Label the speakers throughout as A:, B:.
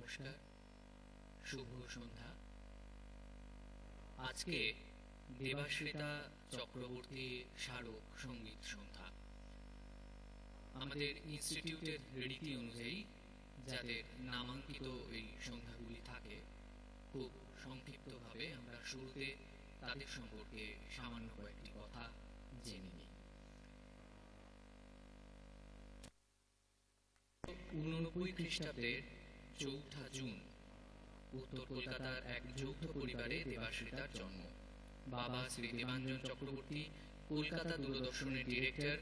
A: নমস্কার, শুভ সন্ধ্যা। আজকে দেবাশ্রিতা চক্রবর্তী স্মারক সঙ্গীত সন্ধ্যা। আমাদের ইনস্টিটিউটের রীতি অনুযায়ী যাদের নামাঙ্কিত এই সন্ধ্যাগুলি থাকে, খুব সংক্ষিপ্তভাবে আমরা শুরুতে তাদের সম্পর্কে সামান্য কয়েকটি কথা জেনে নিই। 89 খ্রিস্টাব্দের 4 জুন উত্তর কলকাতার এক যৌথ পরিবারে দেবাশ্রিতার জন্ম। বাবা শ্রী দেবাঞ্জন চক্রবর্তী কলকাতা দূরদর্শনের ডিরেক্টর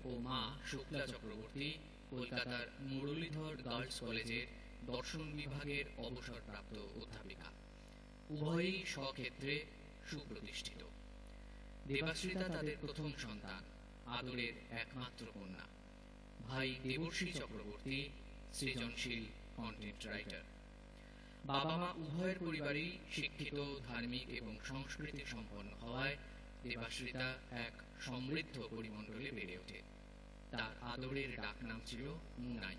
A: ও মা শুক্লা চক্রবর্তী কলকাতার মুরলীধর গার্লস কলেজের দর্শন বিভাগের অবসরপ্রাপ্ত অধ্যাপিকা। উভয়ই স্বক্ষেত্রে সুপ্রতিষ্ঠিত। দেবাশ্রিতা তাদের প্রথম সন্তান, আদরের একমাত্র কন্যা। ভাই দেবশ্রী চক্রবর্তী সৃজনশীল কন্টেন্ট রাইটার। বাবা মা উভয়ের পরিবারই শিক্ষিত, ধার্মিক এবং সংস্কৃতি সম্পন্ন হওয়ায় দেবাশ্রিতা এক সমৃদ্ধ পরিমণ্ডলে বেড়ে ওঠে। তার আদরের ডাকনাম ছিল মুনাই।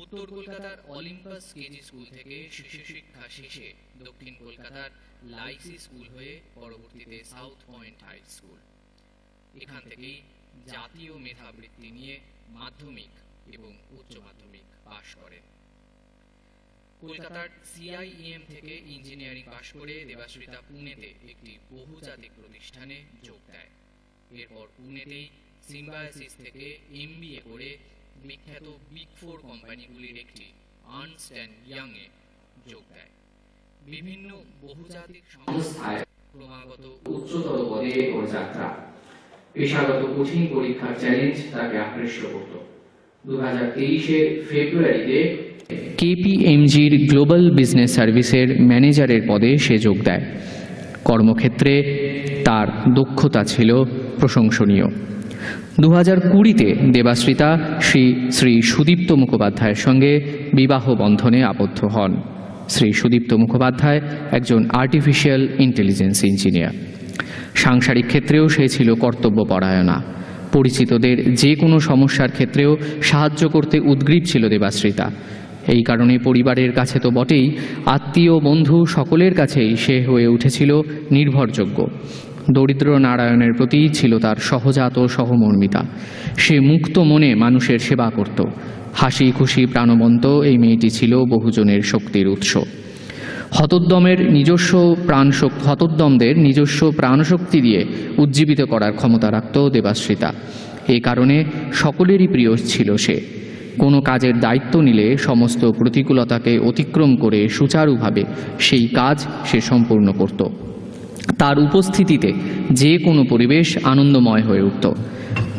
A: উত্তর কলকাতার অলিম্পাস কেজি স্কুল থেকে শিশু শিক্ষা শেষে দক্ষিণ কলকাতার লাইসি স্কুল হয়ে পরবর্তীতে সাউথ পয়েন্ট হাই স্কুল। এখান থেকেই জাতীয় মেধাবৃত্তি নিয়ে মাধ্যমিক এবং উচ্চ মাধ্যমিক পাশ করেন। কলকাতার সিআইইএম থেকে ইঞ্জিনিয়ারিং পাশ করে দেবাশ্রিতা পুনেতে একটি বহুজাতিক প্রতিষ্ঠানে যোগ দেয়। এরপর পুনেতেই সিম্বায়োসিস থেকে এমবিএ করে বিখ্যাত বিগ 4 কোম্পানিগুলির একটি আর্নস্ট অ্যান্ড ইয়াং এ যোগ দেয়। বিভিন্ন বহুজাতিক সংস্থায় ক্রমাগত
B: উচ্চতর পদে ওর যাত্রা। পেশাগত কঠিন পরীক্ষার চ্যালেঞ্জ তাকে আকৃষ্ট করত। 2023 ফেব্রুয়ারিতে কেপিএমজির গ্লোবাল বিজনেস সার্ভিসের ম্যানেজারের পদে সে যোগ দেয়। কর্মক্ষেত্রে তার দক্ষতা ছিল প্রশংসনীয়। 2020-তে দেবাশ্রিতা শ্রী সুদীপ্ত মুখোপাধ্যায়ের সঙ্গে বিবাহ বন্ধনে আবদ্ধ হন। শ্রী সুদীপ্ত মুখোপাধ্যায় একজন আর্টিফিশিয়াল ইন্টেলিজেন্স ইঞ্জিনিয়ার। সাংসারিক ক্ষেত্রেও সে ছিল কর্তব্যপরায়ণা। পরিচিতদের যে কোনো সমস্যার ক্ষেত্রেও সাহায্য করতে উদ্গ্রীব ছিল দেবাশ্রিতা। এই কারণে পরিবারের কাছে তো বটেই, আত্মীয় বন্ধু সকলের কাছেই সে হয়ে উঠেছিল নির্ভরযোগ্য। দরিদ্র নারায়ণের প্রতি ছিল তার সহজাত সহমর্মিতা। সে মুক্ত মনে মানুষের সেবা করত। হাসি খুশি প্রাণবন্ত এই মেয়েটি ছিল বহুজনের শক্তির উৎস। হতোদ্যমদের নিজস্ব প্রাণশক্তি দিয়ে উজ্জীবিত করার ক্ষমতা রাখত দেবাশ্রিতা। এই কারণে সকলেরই প্রিয় ছিল সে। কোনো কাজের দায়িত্ব নিলে সমস্ত প্রতিকূলতাকে অতিক্রম করে সুচারুভাবে সেই কাজ সে সম্পূর্ণ করত। তার উপস্থিতিতে যে কোনো পরিবেশ আনন্দময় হয়ে উঠত।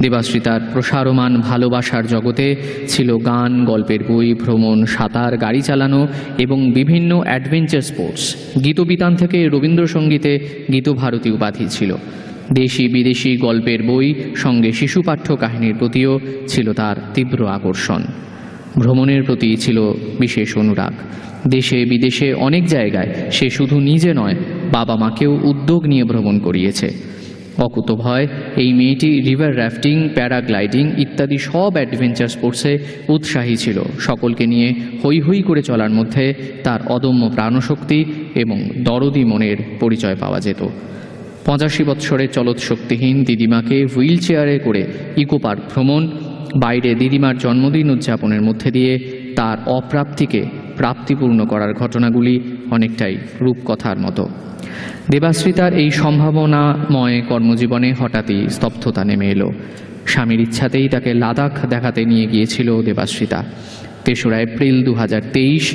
B: দেবাশ্রিতার প্রসারমান ভালোবাসার জগতে ছিল গান, গল্পের বই, ভ্রমণ, সাঁতার, গাড়ি চালানো এবং বিভিন্ন অ্যাডভেঞ্চার স্পোর্টস। গীতবিতান থেকে রবীন্দ্রসঙ্গীতে গীতভারতী উপাধি ছিল। দেশি বিদেশি গল্পের বই সঙ্গে শিশু পাঠ্য কাহিনীর প্রতিও ছিল তার তীব্র আকর্ষণ। ভ্রমণের প্রতি ছিল বিশেষ অনুরাগ। দেশে বিদেশে অনেক জায়গায় সে শুধু নিজে নয়, বাবা মাকেও উদ্যোগ নিয়ে ভ্রমণ করিয়েছে। অকুতভয় এই মেয়েটি রিভার রাফটিং, প্যারাগ্লাইডিং ইত্যাদি সব অ্যাডভেঞ্চার স্পোর্টসে উৎসাহী ছিল। সকলকে নিয়ে হৈ হৈ করে চলার মধ্যে তার অদম্য প্রাণশক্তি এবং দরদি মনের পরিচয় পাওয়া যেত। 85 বৎসরের চলৎশক্তিহীন দিদিমাকে হুইল চেয়ারে করে ইকো পার্ক ভ্রমণ, বাইরে দিদিমার জন্মদিন উদযাপনের মধ্যে দিয়ে তার অপ্রাপ্তিকে প্রাপ্তিপূর্ণ করার ঘটনাগুলি অনেকটাই রূপকথার মতো। দেবাশ্রিতার এই সম্ভাবনাময় কর্মজীবনে হঠাৎই স্তব্ধতা নেমে এলো। স্বামীর ইচ্ছাতেই তাকে লাদাখ দেখাতে নিয়ে গিয়েছিল দেবাশ্রিতা। 3রা এপ্রিল 2023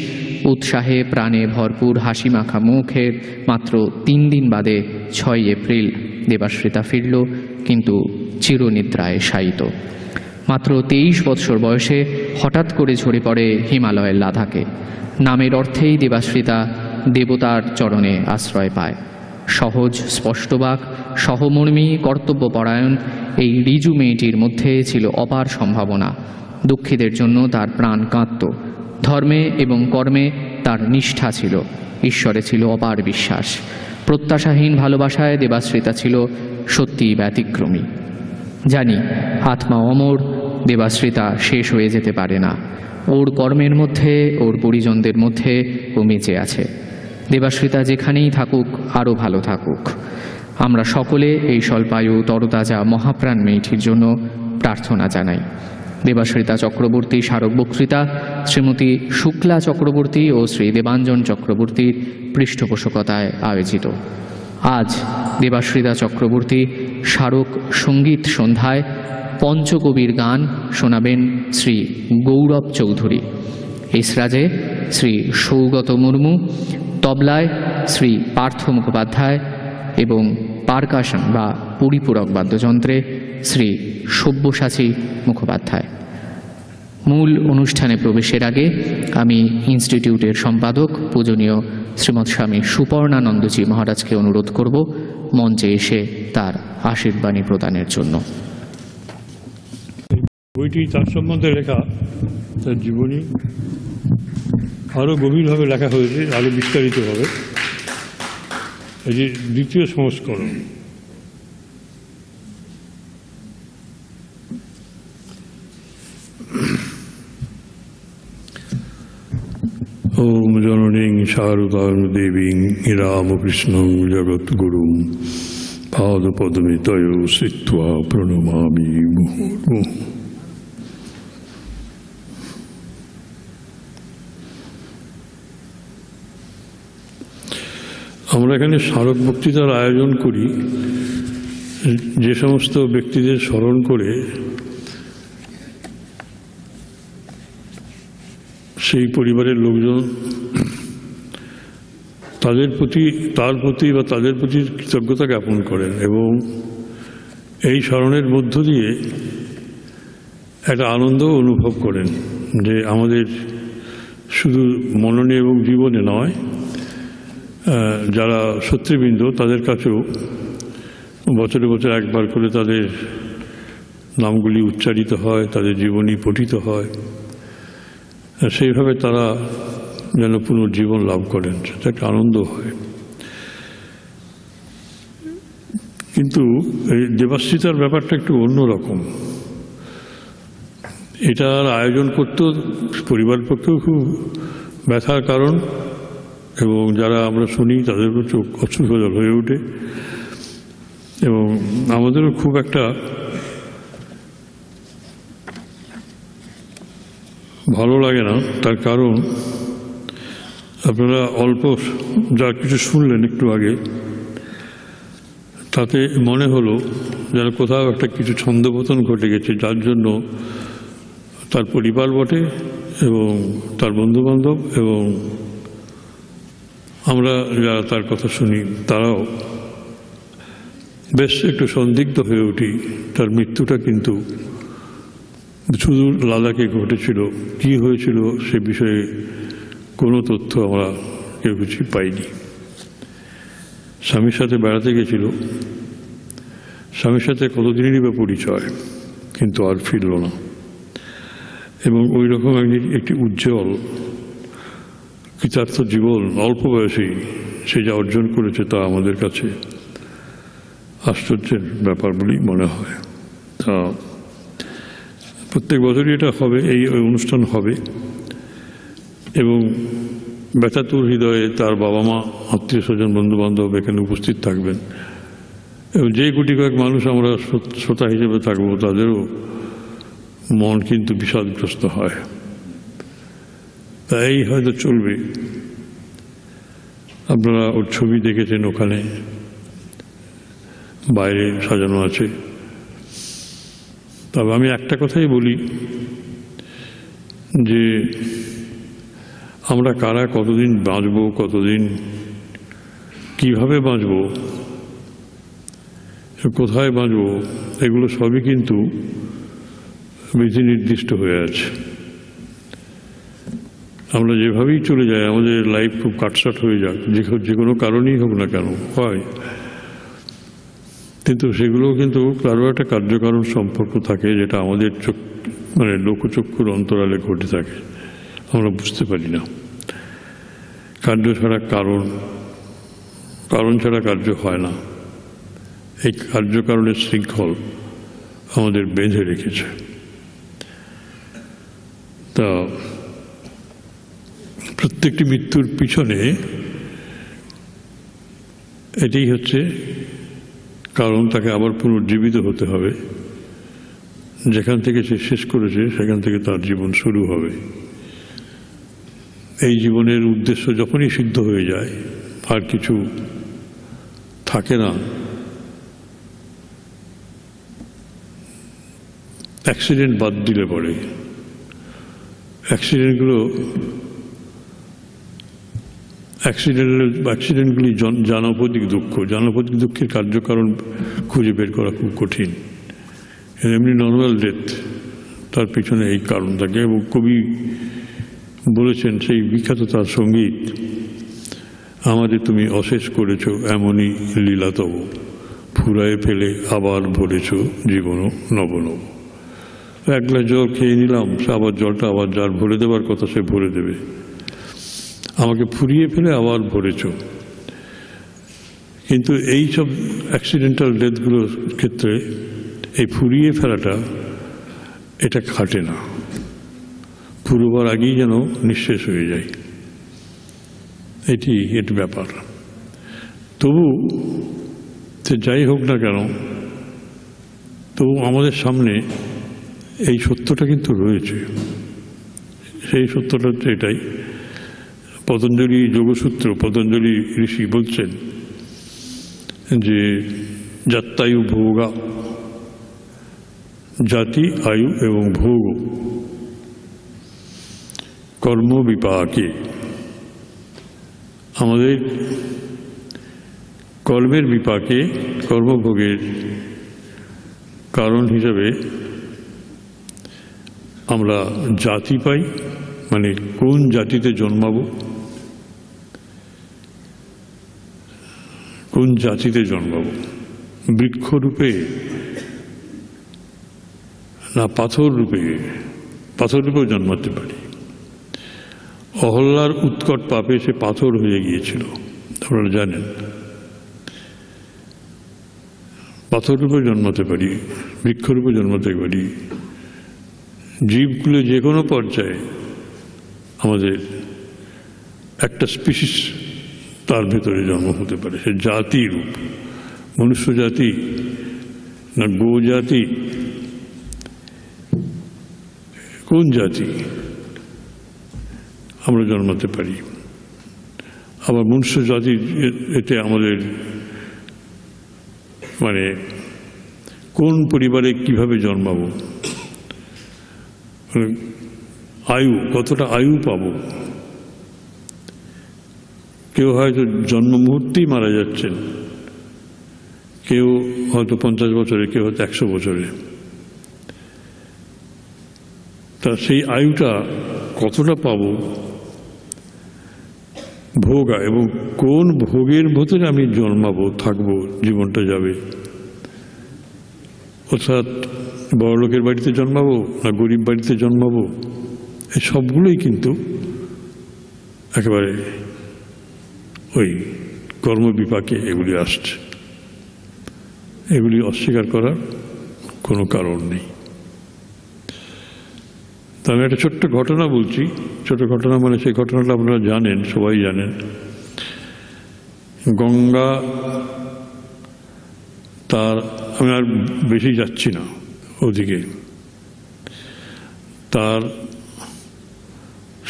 B: উৎসাহে প্রাণে ভরপুর হাসি মাখা মুখের মাত্র 3 দিন বাদে 6 এপ্রিল দেবাশ্রিতা ফিরল, কিন্তু চিরনিদ্রায় শায়িত। মাত্র 23 বৎসর বয়সে হঠাৎ করে ঝরে পড়ে হিমালয়ের লাদাখে। নামের অর্থেই দেবাশ্রিতা দেবতার চরণে আশ্রয় পায়। সহজ, স্পষ্টবাক, সহমর্মী, কর্তব্যপরায়ণ এই রিজু মেয়েটির মধ্যে ছিল অপার সম্ভাবনা। দুঃখীদের জন্য তার প্রাণ কাঁদত। ধর্মে এবং কর্মে তার নিষ্ঠা ছিল। ঈশ্বরে ছিল অপার বিশ্বাস। প্রত্যাশাহীন ভালোবাসায় দেবাশ্রিতা ছিল সত্যিই ব্যতিক্রমী। জানি আত্মা অমর, দেবাশ্রিতা শেষ হয়ে যেতে পারে না। ওর কর্মের মধ্যে, ওর পরিজনদের মধ্যে ও বেঁচে আছে। দেবাশ্রিতা যেখানেই থাকুক আরও ভালো থাকুক। আমরা সকলে এই স্বল্পায়ু তরতাজা মহাপ্রাণ মেয়েটির জন্য প্রার্থনা জানাই। দেবাশ্রিতা চক্রবর্তী স্মারক বক্তৃতা শ্রীমতী শুক্লা চক্রবর্তী ও শ্রী দেবাঞ্জন চক্রবর্তীর পৃষ্ঠপোষকতায় আয়োজিত। আজ দেবাশ্রিতা চক্রবর্তী স্মারক সঙ্গীত সন্ধ্যায় পঞ্চকবির গান শোনাবেন শ্রী গৌরব চৌধুরী, এসরাজে শ্রী সৌগত মুর্মু, তবলায় শ্রী পার্থ মুখোপাধ্যায় এবং পারকাশন বা পরিপূরক বাদ্যযন্ত্রে শ্রী সব্যসাচী মুখোপাধ্যায়। মূল অনুষ্ঠানে প্রবেশের আগে আমি ইনস্টিটিউটের সম্পাদক পূজনীয় শ্রীমৎ স্বামী সুপর্ণানন্দজি মহারাজকে অনুরোধ করব মঞ্চে এসে তার আশীর্বাণী প্রদানের জন্য।
C: বইটি তার সম্বন্ধে লেখা, তার জীবনী আরও গভীরভাবে লেখা হয়েছে, আরও বিস্তারিতভাবে। এই যে দ্বিতীয় সংস্করণ। ওম জননীং শারদাং দেবীং রামকৃষ্ণং জগদ্গুরুং পাদপদ্মে তয় শ্রিত্বা প্রণমামি মুহুর্মুহুঃ। আমরা এখানে স্মারক বক্তৃতার আয়োজন করি যে সমস্ত ব্যক্তিদের স্মরণ করে সেই পরিবারের লোকজন তার প্রতি বা তাদের প্রতি কৃতজ্ঞতা জ্ঞাপন করেন এবং এই স্মরণের মধ্য দিয়ে একটা আনন্দ অনুভব করেন যে আমাদের শুধু মননে এবং জীবনে নয়, যারা শত্রুবৃন্দ তাদের কাছেও বছরে বছর একবার করে তাদের নামগুলি উচ্চারিত হয়, তাদের জীবনী পঠিত হয়, সেইভাবে তারা যেন পুনর্জীবন লাভ করেন, সেটা একটা আনন্দ হয়। কিন্তু এই দেবাশ্রিতার ব্যাপারটা একটু অন্যরকম। এটার আয়োজন করতেও পরিবার পক্ষেও খুব ব্যথার কারণ এবং যারা আমরা শুনি তাদের চোখ অশ্রুসজল হয়ে ওঠে এবং আমাদেরও খুব একটা ভালো লাগে না। তার কারণ আপনারা অল্প যা কিছু শুনলেন একটু আগে, তাতে মনে হলো যেন কোথাও একটা কিছু ছন্দপতন ঘটে গেছে, যার জন্য তার পরিবার বটে এবং তার বন্ধুবান্ধব এবং আমরা যারা তার কথা শুনি তারাও বেশ একটু সন্দিগ্ধ হয়ে উঠি। তার মৃত্যুটা কিন্তু শুধু লাদাখে ঘটেছিল, কি হয়েছিল সে বিষয়ে কোনো তথ্য আমরা কেউ কিছু পাইনি। স্বামীর সাথে বেড়াতে গেছিল, স্বামীর সাথে কতদিনেরই বা পরিচয়, কিন্তু আর ফিরল না এবং ওই রকম একটি উজ্জ্বল কৃতার্থ জীবন অল্প বয়সেই সে যা অর্জন করেছে তা আমাদের কাছে আশ্চর্যের ব্যাপার বলেই মনে হয়। তা প্রত্যেক বছরই এটা হবে, এই অনুষ্ঠান হবে এবং ব্যথাতুর হৃদয়ে তার বাবা মা, আত্মীয় স্বজন, বন্ধুবান্ধব এখানে উপস্থিত থাকবেন এবং যে গুটি কয়েক মানুষ আমরা শ্রোতা হিসেবে থাকবো তাদেরও মন কিন্তু বিষাদগ্রস্ত হয়। তাই হয়তো চলবে। আপনারা ওর ছবি দেখেছেন, ওখানে বাইরে সাজানো আছে। তবে আমি একটা কথাই বলি যে আমরা কারা কতদিন বাঁচব, কতদিন কিভাবে বাঁচব, কোথায় বাঁচব, এগুলো সবই কিন্তু বিধি নির্দিষ্ট হয়ে আছে। আমরা যেভাবেই চলে যাই, আমাদের লাইফ খুব কাটসাট হয়ে যাক, যে কোনো কারণেই হোক না কেন হয়, কিন্তু সেগুলো কিন্তু কারো একটা কার্যকারণ সম্পর্ক থাকে যেটা আমাদের লোকচক্ষুর অন্তরালে ঘটে থাকে, আমরা বুঝতে পারি না। কার্য ছাড়া কারণ, কারণ ছাড়া কার্য হয় না। এই কার্যকারণের শৃঙ্খল আমাদের বেঁধে রেখেছে। তা প্রত্যেকটি মৃত্যুর পিছনে এটাই হচ্ছে কারণ, তাকে আবার পুনর্জীবিত হতে হবে। যেখান থেকে সে শেষ করেছে সেখান থেকে তার জীবন শুরু হবে। এই জীবনের উদ্দেশ্য যখনই সিদ্ধ হয়ে যায়, আর কিছু থাকে না, অ্যাক্সিডেন্ট বাদ দিলে পরে অ্যাক্সিডেন্টগুলি জানপদিক দুঃখ, জানপদিক দুঃখের কার্যকারণ খুঁজে বের করা খুব কঠিন। এমনি নর্মাল ডেথ, তার পিছনে এই কারণ থাকে। এবং কবি বলেছেন সেই বিখ্যাত তার সঙ্গীত, আমাদের তুমি অশেষ করেছ এমনই লীলা তব, ফুরায়ে ফেলে আবার ভরেছ জীবনও নব নব। এক গ্লাস জল খেয়ে নিলাম, আবার জলটা আবার যার ভরে দেবার কথা সে ভরে দেবে। আমাকে ফুরিয়ে ফেলে আবার ভরেছ। কিন্তু এই সব অ্যাক্সিডেন্টাল ডেথগুলোর ক্ষেত্রে এই ফুরিয়ে ফেলাটা এটা খাটে না, পুরোবার আগেই যেন নিঃশেষ হয়ে যায়, এর ব্যাপার। তবু সে যাই হোক না কেন, তবু আমাদের সামনে এই সত্যটা কিন্তু রয়েছে। সেই সত্যটা হচ্ছে এটাই, পতঞ্জলি যোগসূত্র, পতঞ্জলি ঋষি বলছেন যে যাত্রায়ু ভোগা, জাতি, আয়ু এবং ভোগ কর্ম বিপাকে, আমাদের কর্মের বিপাকে, কর্মভোগের কারণ হিসাবে আমরা জাতি পাই, মানে কোন জাতিতে জন্মাবো, কোন জাতিতে জন্মাবো, বৃক্ষরূপে না পাথর রূপেও জন্মাতে পারি। অহল্যার উৎকট পাপে সে পাথর হয়ে গিয়েছিল, আপনারা জানেন। পাথর রূপে জন্মাতে পারি, বৃক্ষরূপে জন্মাতে পারি। জীবগুলো যে কোনো পর্যায়ে আমাদের একটা স্পিসিস তার ভেতরে জন্ম হতে পারে। সে জাতি রূপ, মনুষ্য জাতি না গো জাতি, কোন জাতি আমরা জন্মাতে পারি। আবার মনুষ্য জাতি এতে আমাদের মানে কোন পরিবারে কিভাবে জন্মাবো, আয়ু কতটা আয়ু পাবো। কেউ হয়তো জন্ম মুহূর্তেই মারা যাচ্ছেন, কেউ হয়তো 50 বছরে, কেউ হয়তো 100 বছরে। তা সেই আয়ুটা কতটা পাবো, ভোগা, এবং কোন ভোগের ভেতরে আমি জন্মাবো, থাকবো, জীবনটা যাবে। অর্থাৎ বড়লোকের বাড়িতে জন্মাবো না গরিব বাড়িতে জন্মাবো, এই সবগুলোই কিন্তু একেবারে ওই কর্মবিপাকে এগুলি আসছে। এগুলি অস্বীকার করার কোনো কারণ নেই। তো আমি একটা ছোট্ট ঘটনা বলছি। ছোট ঘটনা মানে সেই ঘটনাটা আপনারা জানেন, সবাই জানেন। গঙ্গা, তার আমি আর বেশি যাচ্ছি না ওদিকে, তার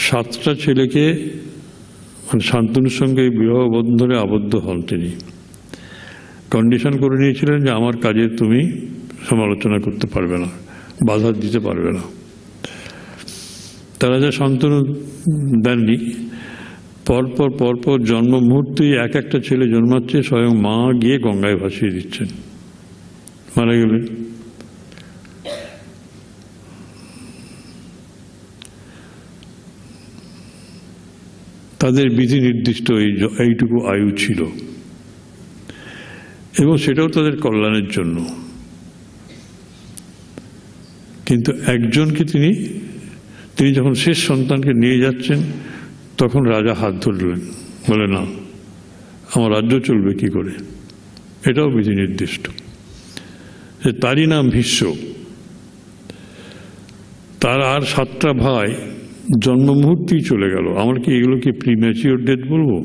C: 7টা ছেলেকে মানে শান্তনুর সঙ্গে বিবাহ বন্ধনে আবদ্ধ হন তিনি। কন্ডিশন করে নিয়েছিলেন যে আমার কাজে তুমি সমালোচনা করতে পারবে না, বাধা দিতে পারবে না। তারা যা শান্তনু দেননি, পরপর জন্ম মুহূর্তেই একটা ছেলে জন্মাচ্ছে, স্বয়ং মা গিয়ে গঙ্গায় ভাসিয়ে দিচ্ছেন, মারা গেলেন। তাদের বিধি নির্দিষ্ট এইটুকু আয়ু ছিল, এবং সেটাও তাদের কল্যাণের জন্য। কিন্তু একজনকে তিনি যখন শেষ সন্তানকে নিয়ে যাচ্ছেন, তখন রাজা হাত ধরলেন, বলে না, আমার রাজ্য চলবে কি করে, এটাও বিধি নির্দিষ্ট। তারই নাম ভীষ্ম। তার আর 7টা ভাই জন্ম মুহূর্তেই চলে গেল। আমার কি এগুলো কি প্রিম্যাচিওর ডেথ বলবো?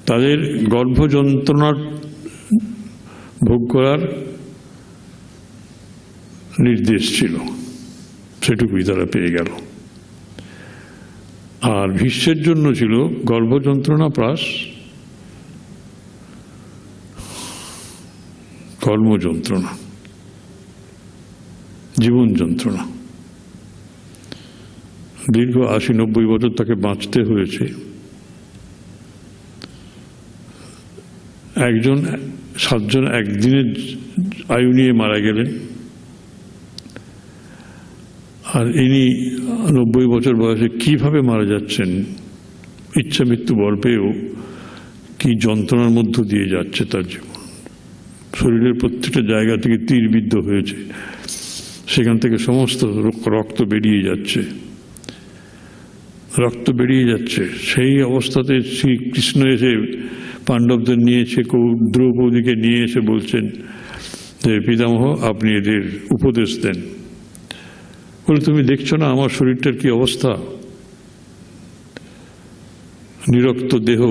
C: তাদের গর্ভ যন্ত্রণার ভোগ করার নির্দেশ ছিল, সেটুকুই তারা পেয়ে গেল। আর ভীষ্মের জন্য ছিল গর্ভ যন্ত্রণা প্লাস কর্ম যন্ত্রণা, জীবন যন্ত্রণা। দীর্ঘ 80-90 বছর তাকে বাঁচতে হয়েছে। 7 জন একদিনের আয়ু নিয়ে মারা গেলেন, আর ইনি 90 বছর বয়সে কিভাবে মারা যাচ্ছেন, ইচ্ছা মৃত্যু বর পেয়েও কি যন্ত্রণার মধ্য দিয়ে যাচ্ছে তার জীবন। শরীরের প্রত্যেকটা জায়গা থেকে তীরবিদ্ধ হয়েছে, সেখান থেকে সমস্ত রক্ত বেরিয়ে যাচ্ছে, রক্ত বেরিয়ে যাচ্ছে। সেই অবস্থাতে শ্রীকৃষ্ণ এসে পাণ্ডবদের নিয়েছে, দ্রৌপদীকে নিয়ে এসে বলছেন যে পিতামহ আপনি এদের উপদেশ দেন। বলে তুমি দেখছো না আমার শরীরটার কি অবস্থা? নিরক্ত দেহ,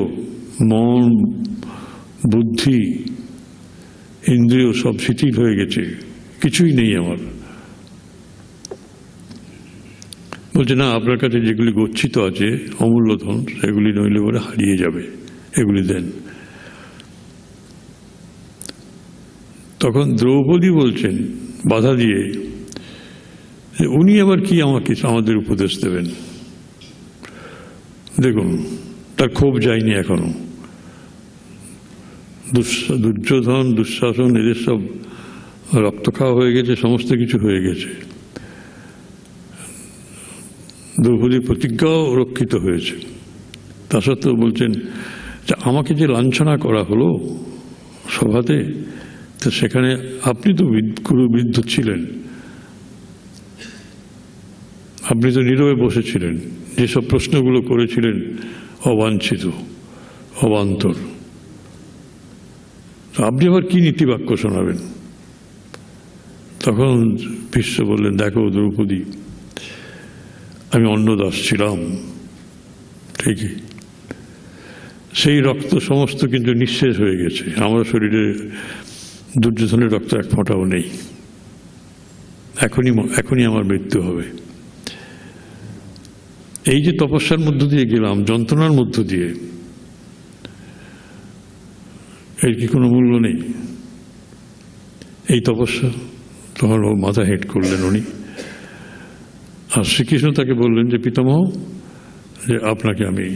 C: মন, বুদ্ধি, ইন্দ্রিয় সব শিথিল হয়ে গেছে, কিছুই নেই আমার। বলছে না, আপনার কাছে যেগুলি গচ্ছিত আছে অমূল্য ধন, সেগুলি নইলে পরে হারিয়ে যাবে, এগুলি দেন। তখন দ্রৌপদী বলছেন বাধা দিয়ে যে উনি আবার কি আমাদের উপদেশ দেবেন? দেখুন তার ক্ষোভ যায়নি এখনো। দুর্যোধন, দুঃশাসন, এদের সব রক্ত খাওয়া হয়ে গেছে, সমস্ত কিছু হয়ে গেছে। দ্রৌপদীর প্রতিজ্ঞাও রক্ষিত হয়েছে। তা সত্ত্বেও বলছেন যে আমাকে যে লাঞ্ছনা করা হলো সভাতে, তো সেখানে আপনি তো গুরুবৃদ্ধ ছিলেন, আপনি তো নীরবে বসেছিলেন, যেসব প্রশ্নগুলো করেছিলেন অবাঞ্ছিত, অবান্তর, আপনি আবার কি নীতিবাক্য শোনাবেন? তখন ভীষ্ম বললেন দেখো দ্রৌপদী, আমি অন্নদাস ছিলাম ঠিকই, সেই রক্ত সমস্ত কিন্তু নিঃশেষ হয়ে গেছে, আমার শরীরে দুর্যোধনের রক্ত এক ফোঁটাও নেই, এখনই আমার মৃত্যু হবে। এই যে তপস্যার মধ্য দিয়ে গেলাম, যন্ত্রণার মধ্য দিয়ে, এর কি কোনো মূল্য নেই? এই তপস্যা। তখন ও মাথা হেঁট করলেন উনি। আর শ্রীকৃষ্ণ তাকে বললেন যে পিতামহ, যে আপনাকে আমি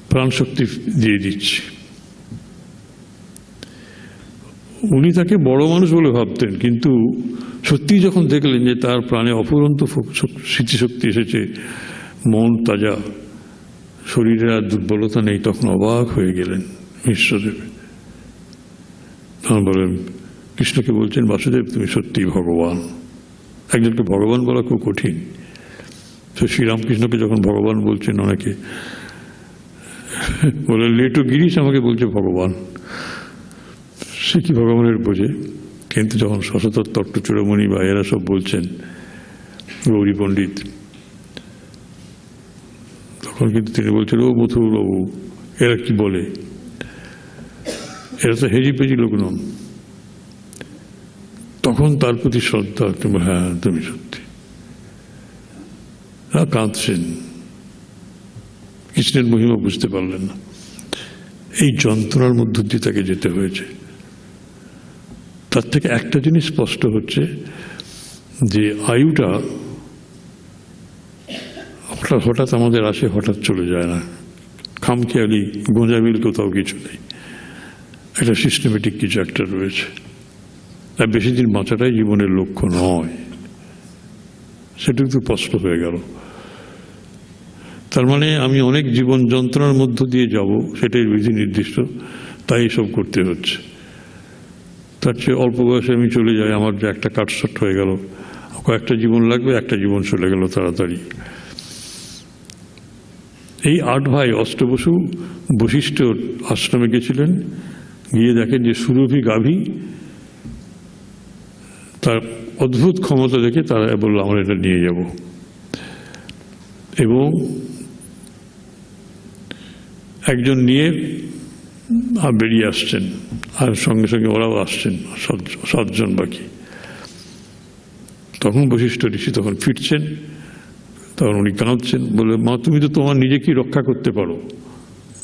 C: প্রাণশক্তি দিয়ে দিচ্ছি। উনি তাকে বড় মানুষ বলে ভাবতেন, কিন্তু সত্যি যখন দেখলেন যে তার প্রাণে অফুরন্ত স্মৃতিশক্তি এসেছে, মন তাজা, শরীরে আর দুর্বলতা নেই, তখন অবাক হয়ে গেলেন বিশ্বদেব। তখন বলেন, কৃষ্ণকে বলছেন বাসুদেব তুমি সত্যি ভগবান। একজনকে ভগবান বলা খুব কঠিন। তো শ্রীরামকৃষ্ণকে যখন ভগবান বলছেন, অনেকে বলে লেটু গিরিশ আমাকে বলছে ভগবান, সে কি ভগবানের বোঝে? কিন্তু যখন শশধর তট্টচূড়ামণি বা এরা সব বলছেন, গৌরী পণ্ডিত, তখন কিন্তু তিনি বলছেন ও মথুরবাবু, এরা কি বলে, এরা তো হেজি পেজি লোক নন। তখন তার প্রতি শ্রদ্ধা, হ্যাঁ তুমি সত্যি। কাঁদছেন, কৃষ্ণের মহিমা বুঝতে পারলেন না। এই যন্ত্রণার মধ্য দিয়ে তাকে যেতে হয়েছে। তার থেকে একটা জিনিস স্পষ্ট হচ্ছে যে আয়ুটা হঠাৎ আমাদের আসে, হঠাৎ চলে যায় না। খামখেয়ালি গোঁজামিল কোথাও কিছু নেই, একটা সিস্টেমেটিক কিছু একটা রয়েছে। আর বেশি দিন বাঁচাটাই জীবনের লক্ষ্য নয়, সেটুকু তো স্পষ্ট হয়ে গেল। তার মানে আমি অনেক জীবন যন্ত্রণার মধ্য দিয়ে যাব, সেটাই বিধি নির্দিষ্ট, তাই এসব করতে হচ্ছে। তার চেয়ে অল্প বয়সে আমি চলে যাই, আমার যে একটা কাটছট হয়ে গেল, কয়েকটা জীবন লাগবে, একটা জীবন চলে গেল তাড়াতাড়ি। এই 8 ভাই অষ্টবসু বশিষ্ঠ আশ্রমে গেছিলেন, গিয়ে দেখেন যে সুরভি গাভী তার অদ্ভুত ক্ষমতা দেখে তারা বলল আমরা এটা নিয়ে যাব, এবং একজন নিয়ে বেরিয়ে আসছেন, আর সঙ্গে সঙ্গে ওরাও আসছেন 7 জন বাকি। তখন বশিষ্ঠ ঋষি তখন ফিরছেন, তখন উনি কাঁদছেন, বলে মা তুমি তো তোমার নিজেকেই রক্ষা করতে পারো।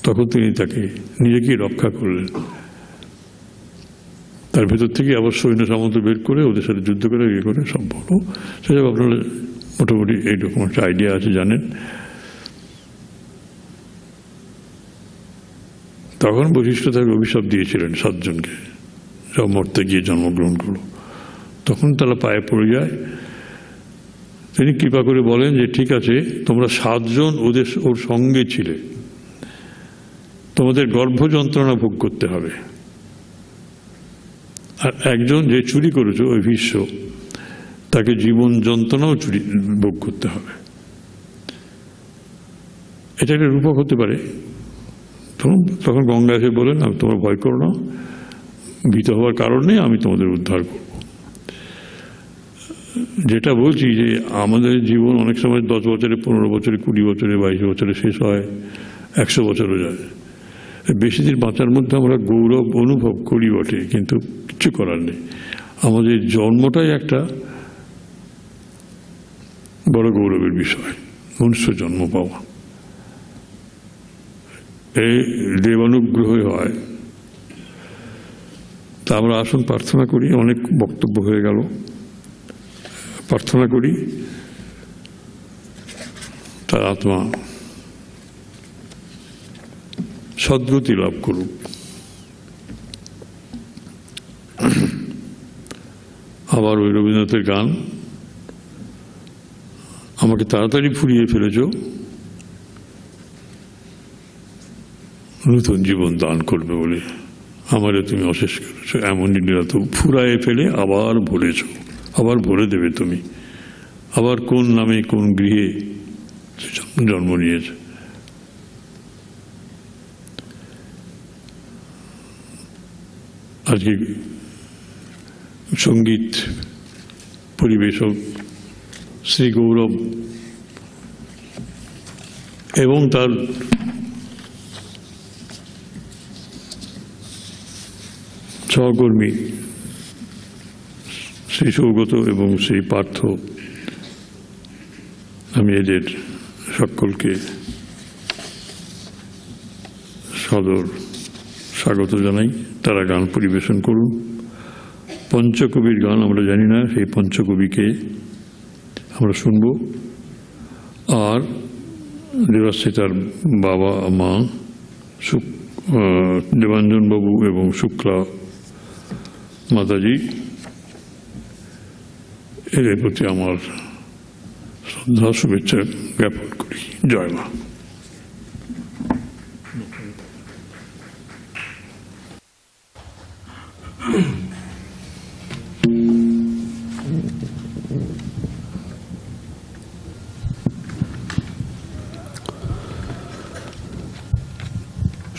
C: তখন তিনি তাকে নিজেকেই রক্ষা করলেন। তার ভেতর থেকে আবার সৈন্য সামন্ত বের করে ওদের সাথে যুদ্ধ করে ইয়ে করে সব বলো, সেসব আপনারা মোটামুটি এইরকম একটা আইডিয়া আছে জানেন। তখন বশিষ্ঠ তাকে অভিশাপ দিয়েছিলেন 7 জনকে, সব মরতে গিয়ে জন্মগ্রহণ করলো। তখন তারা পায়ে পড়ে যায়। তিনি কৃপা করে বলেন যে ঠিক আছে, তোমরা 7 জন ওর সঙ্গে ছিলে, তোমাদের গর্ভ যন্ত্রণা ভোগ করতে হবে, আর একজন যে চুরি করেছো ওই ভীষ্ম, তাকে জীবন যন্ত্রণাও ভোগ করতে হবে। এটা একটা রূপক হতে পারে। তখন গঙ্গা এসে বলেন আমি তোমরা ভয় করো না, ভীত হওয়ার কারণ নেই, আমি তোমাদের উদ্ধার করব। যেটা বলছি যে আমাদের জীবন অনেক সময় 10 বছরে, 15 বছরে, 20 বছরে, 22 বছরে শেষ হয়, 100 বছরও যায়। বেশি দিন বাঁচার মধ্যে আমরা গৌরব অনুভব করি বটে, কিন্তু কিছু করার নেই। আমাদের জন্মটাই একটা বড় গৌরবের বিষয়, মনুষ্য জন্ম পাওয়া। এই দেবানুগ্রহই হয়। তা আমরা আসুন প্রার্থনা করি, অনেক বক্তব্য হয়ে গেল। প্রার্থনা করি তার আত্মা সদ্গতি লাভ করুক। আবার ওই রবীন্দ্রনাথের গান, আমাকে তাড়াতাড়ি ফুরিয়ে ফেলেছ, নতুন জীবন দান করবে বলে আমারে তুমি অশেষ করেছ, এমনই নিরত ফুরায়ে ফেলে আবার ভরেছ, আবার ভরে দেবে তুমি, আবার কোন নামে কোন গৃহে জন্ম নিয়েছে। আজকে সঙ্গীত পরিবেশক শ্রী গৌরব এবং তার সহকর্মী শ্রী সৌগত এবং শ্রী পার্থ, আমি এদের সকলকে সদর স্বাগত জানাই। তারা গান পরিবেশন করুন। পঞ্চকবির গান আমরা জানি না, সেই পঞ্চকবিকে আমরা শুনব। আর দেবাশ্রিতার বাবা মা দেবাঞ্জনবাবু এবং শুক্লা মাতাজি, এদের প্রতি আমার শ্রদ্ধা শুভেচ্ছা জ্ঞাপন করি। জয় মা।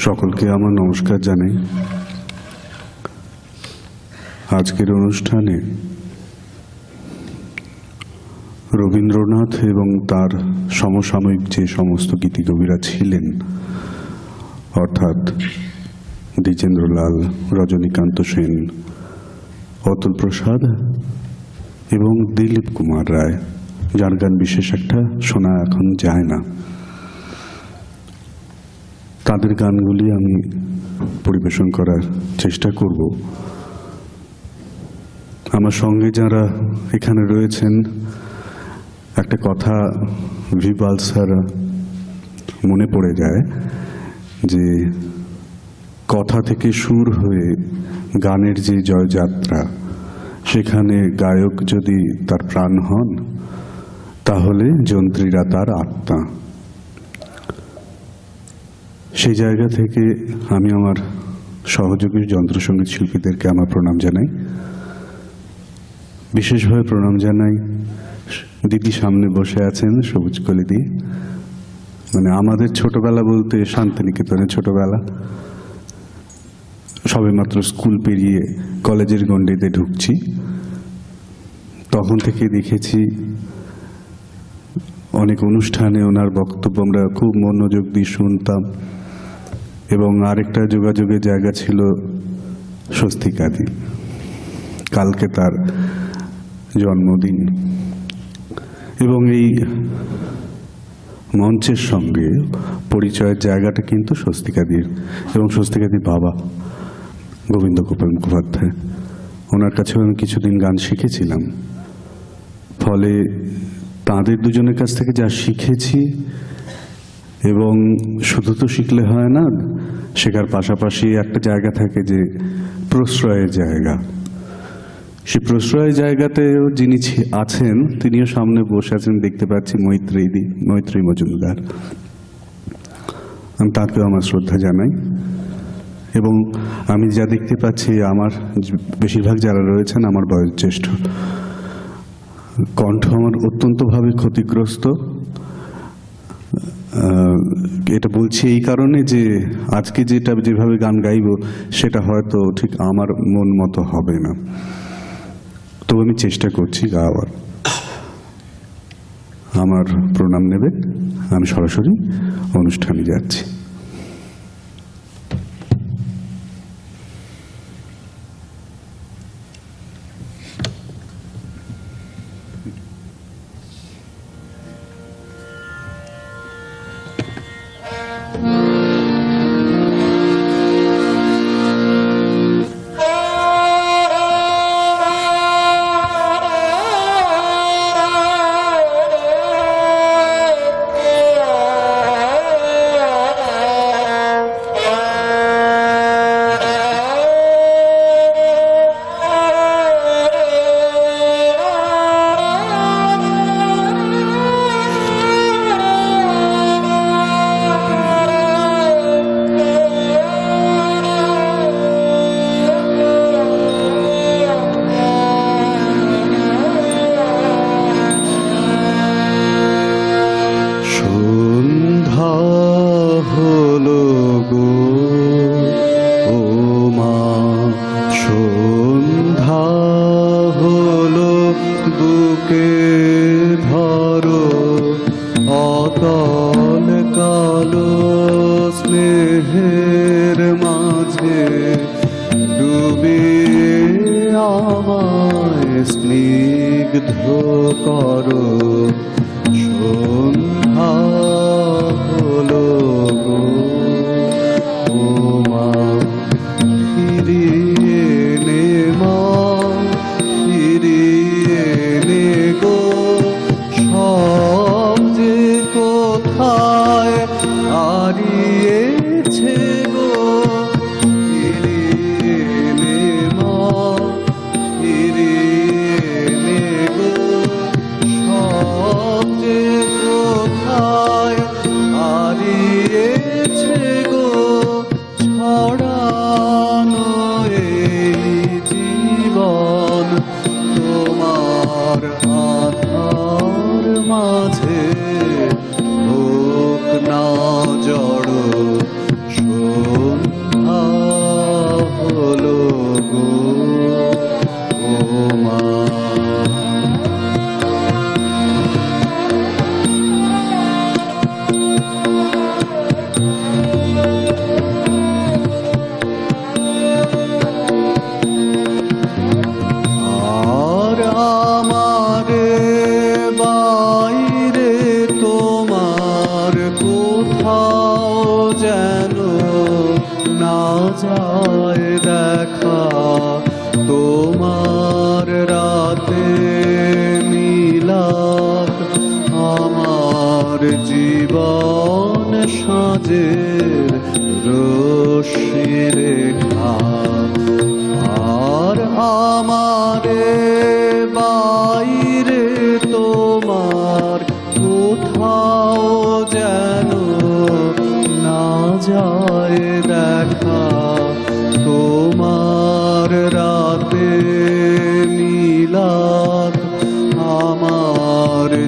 D: সকলকে আমার নমস্কার জানাই। আজকের অনুষ্ঠানে রবীন্দ্রনাথ এবং তার সমসাময়িক যে সমস্ত গীতিকবিরা ছিলেন, অর্থাৎ দ্বিজেন্দ্রলাল, রজনীকান্ত সেন, অতুল প্রসাদ এবং দিলীপ কুমার রায়, যার গান বিশেষ একটা শোনা এখন যায় না, তাদের গানগুলি আমি পরিবেশন করার চেষ্টা করব। আমার সঙ্গে যারা এখানে রয়েছেন, একটা কথা ভিপাল স্যার মনে পড়ে যায় যে কথা থেকে সুর হয়ে গানের যে জয়যাত্রা, সেখানে গায়ক যদি তার প্রাণ হন, তাহলে যন্ত্রীরা তার আত্মা। সেই জায়গা থেকে আমি আমার সহযোগী যন্ত্রসঙ্গীত শিল্পীদেরকে আমার প্রণাম জানাই। বিশেষভাবে প্রণাম জানাই দিদি, সামনে বসে আছেন সবুজ কলিদি। মানে আমাদের ছোটবেলা বলতে শান্তিনিকেতনের ছোটবেলা, সবে মাত্র স্কুল পেরিয়ে কলেজের গণ্ডিতে ঢুকছি। তখন থেকে দেখেছি অনেক অনুষ্ঠানে ওনার বক্তব্য আমরা খুব মনোযোগ দিয়ে শুনতাম। এবং আরেকটা যোগাযোগের জায়গা ছিল স্বস্তিকাদি, কালকে তার জন্মদিন। এবং এই মঞ্চের সঙ্গে পরিচয়ের জায়গাটা কিন্তু স্বস্তিকাদির এবং স্বস্তিকাদির বাবা গোবিন্দ গোপাল মুখোপাধ্যায়, ওনার কাছে আমি কিছুদিন গান শিখেছিলাম। ফলে তাঁদের দুজনের কাছ থেকে যা শিখেছি, এবং শুধু তো শিখলে হয় না, শেখার পাশাপাশি একটা জায়গা থাকে যে প্রশ্রয়ের জায়গা। সেই প্রশ্রয়ের জায়গাতেও যিনি আছেন তিনিও সামনে বসে আছেন, দেখতে পাচ্ছি মৈত্রী মজুমদার। আমি তাকেও আমার শ্রদ্ধা জানাই। এবং আমি যা দেখতে পাচ্ছি আমার বেশিরভাগ যারা রয়েছেন আমার বয়োজ্যেষ্ঠ। কণ্ঠ আমার অত্যন্তভাবে ক্ষতিগ্রস্ত। এটা বলছি এই কারণে যে আজকে যেভাবে গান গাইব সেটা হয়তো ঠিক আমার মন মতো হবে না, তবু আমি চেষ্টা করছি গাওয়ার। আমার প্রণাম নেবে, আমি সরাসরি অনুষ্ঠানে যাচ্ছি।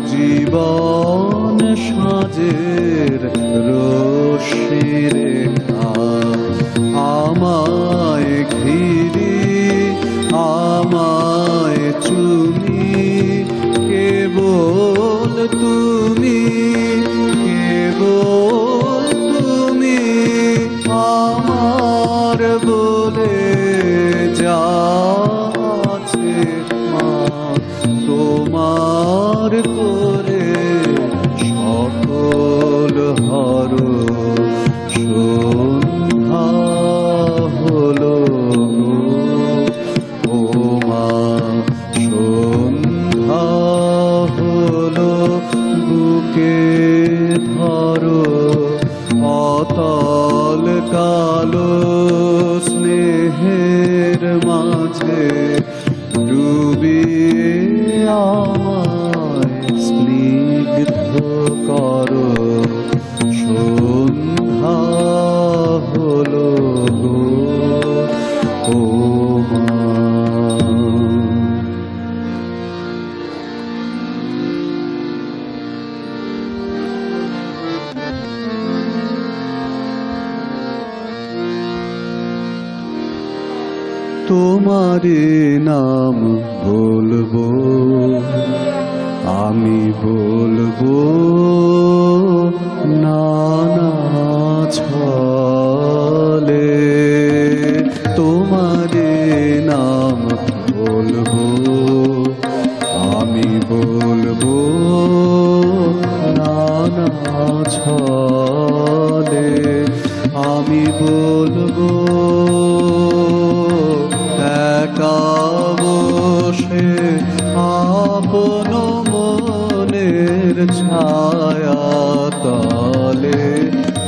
E: জীবন সাজের রশ্মি রেখা আমায় ঘিরে আমায় চুমি অতল কালো স্নেহের মাঝে ডুবিয়ে আমায় স্নিগ্ধ করো, সন্ধ্যা হলো গো ও মা। তোমারি নাম বলবো, আমি বলবো নানা ছলে। তোমারি নাম বলবো, আমি বলবো নানা ছলে। আমি বলবো একা বসে আপন মনের ছায়া তলে।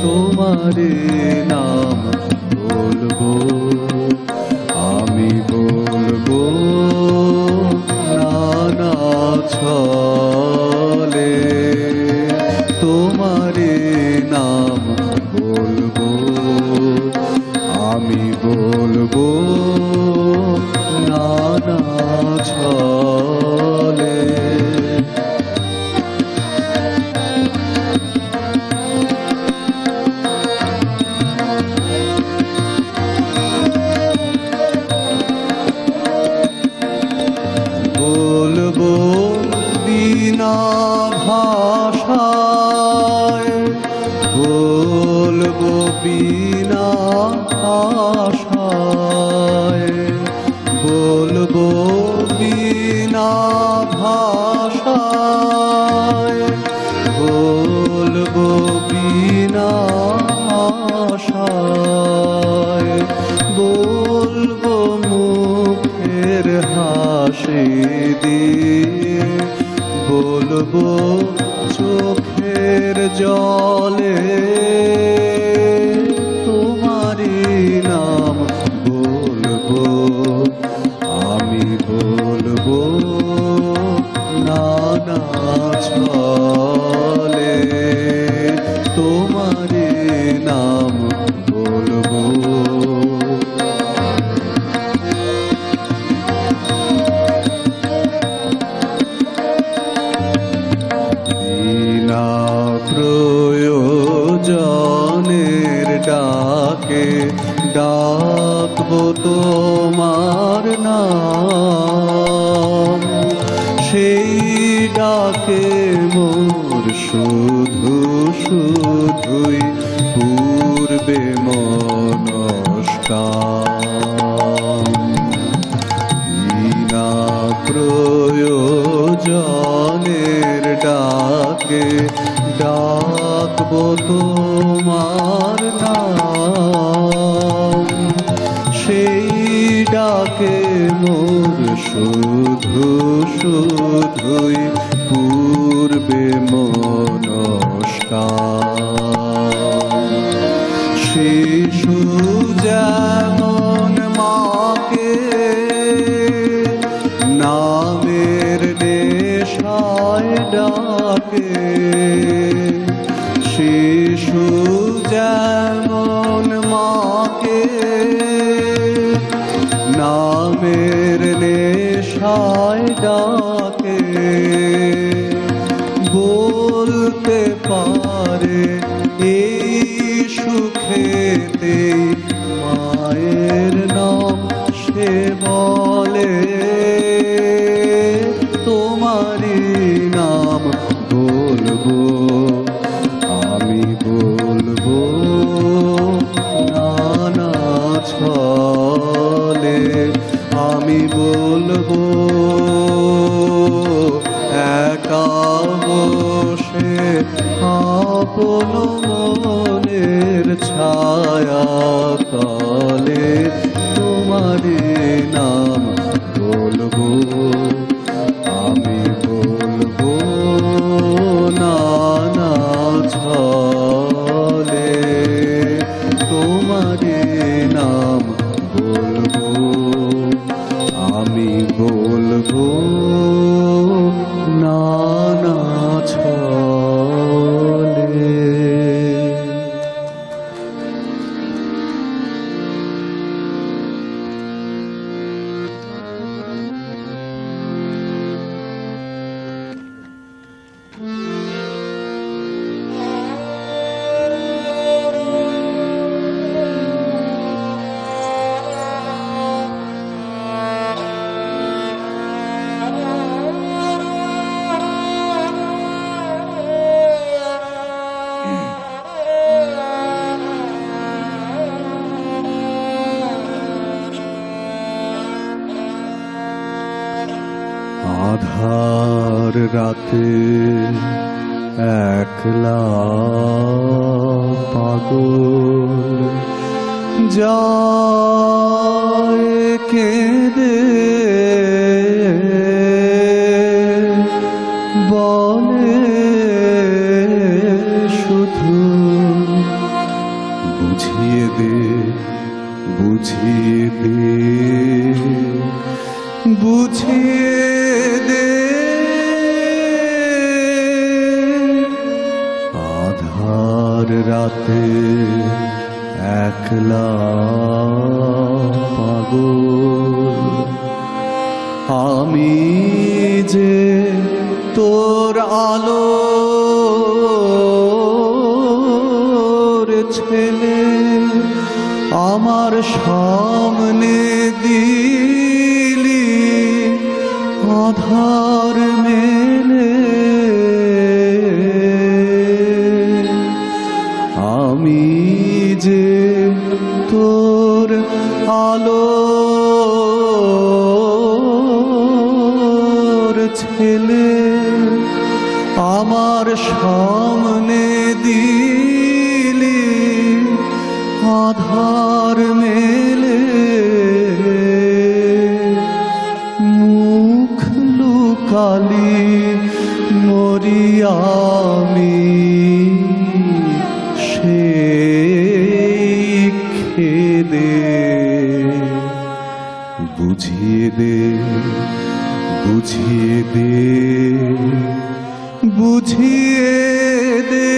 E: তোমারি নাম বলবো, আমি বলবো নানা ছলে। তোমারি নাম বলবো, আমি বলবো নানা ছলে। বলবো বিনা ভাষায়, বলবো বিনা আশায়, বলবো বিনা ভাষায়, বলবো বিনা আশায়, বলবো মুখের হাসি দিয়ে, বলবো চোখের জলে। তোমারি নাম বলবো, আমি বলবো নানা ছলে। তোমারি নাম বলবো। বিনা প্রয়োজনের ডাকে ডাকবো তোমার নাম, সেই ডাকে মোর শুধু শুধুই পূর্বে মনস্কাম। বিনা প্রয়োজনের ডাকে ডাকবো তোমার নাম, সেই ডাকে মোর শুধু শুধুই পূর্বে মনস্কাম। শিশু যেমন মাকে নামের নেশায় ডাকে, শিশু যেমন মাকে নামের নেশায় ডাকে, বলতে পারে এই সুখেতে মায়ের নাম সে বলে। তোমারি নাম বলবো, আমি বলবো নানা ছলে। আমি বলবো একা বসে আপন মনের ছায়া তলে। তোমারি নাম বলবো, আমি বলবো নানা ছলে। রাতে একলা পাগল যায় কেঁদে বলে শুধু বুঝিয়ে দে বুঝিয়ে দে বুঝিয়ে দে আধার রাতে একলা পাগল আমি যে তোর আলোর ছেলে আমার সামনে দিলি আধার মেলে আমি যে তোর আলোর ছেলে আমার সামনে দিলি আধার মেলে মুখ লুকালি মরিয়ামি সেই খেদে বুঝিয়ে দে বুঝিয়ে দে বুঝিয়ে দে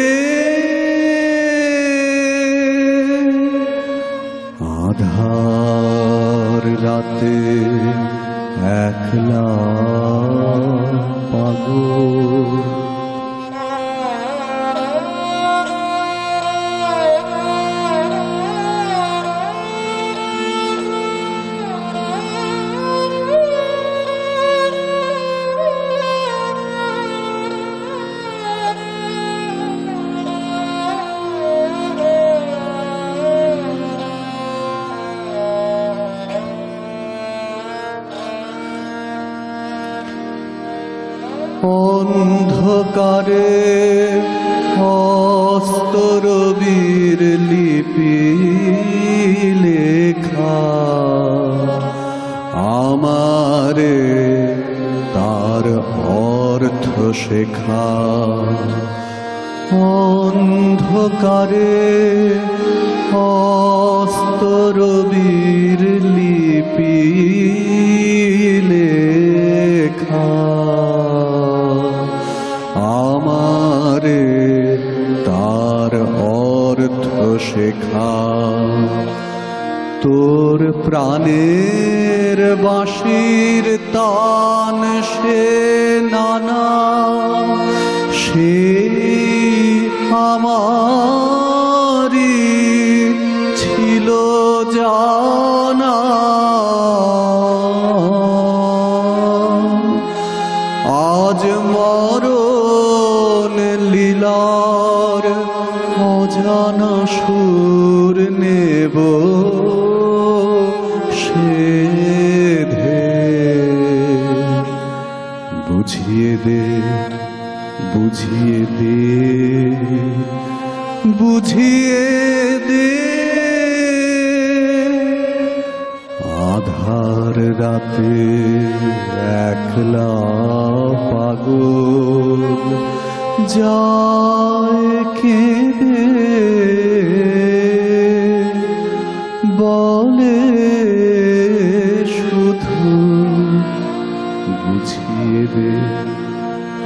E: আধার রাতে একলা পাগল অন্ধকারে হস্তরবির লিপি লেখা আমারে তার অর্থ শেখা অন্ধকারে হস্তরবির লিপি লেখা আমারে তার অর্থ শেখা তোর প্রাণের বাঁশির তান সে নানা সেই আমারি ছিল জানা আজ মরণ লীলার অজানা সুর নেব সেধে বুঝিয়ে দে বুঝিয়ে দে বুঝিয়ে দে আধার রাতে একলা পাগল যায় কেঁদে বলে শুধু বুঝিয়ে দে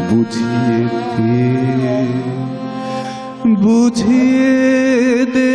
E: বুঝিয়ে দে বুঝিয়ে দে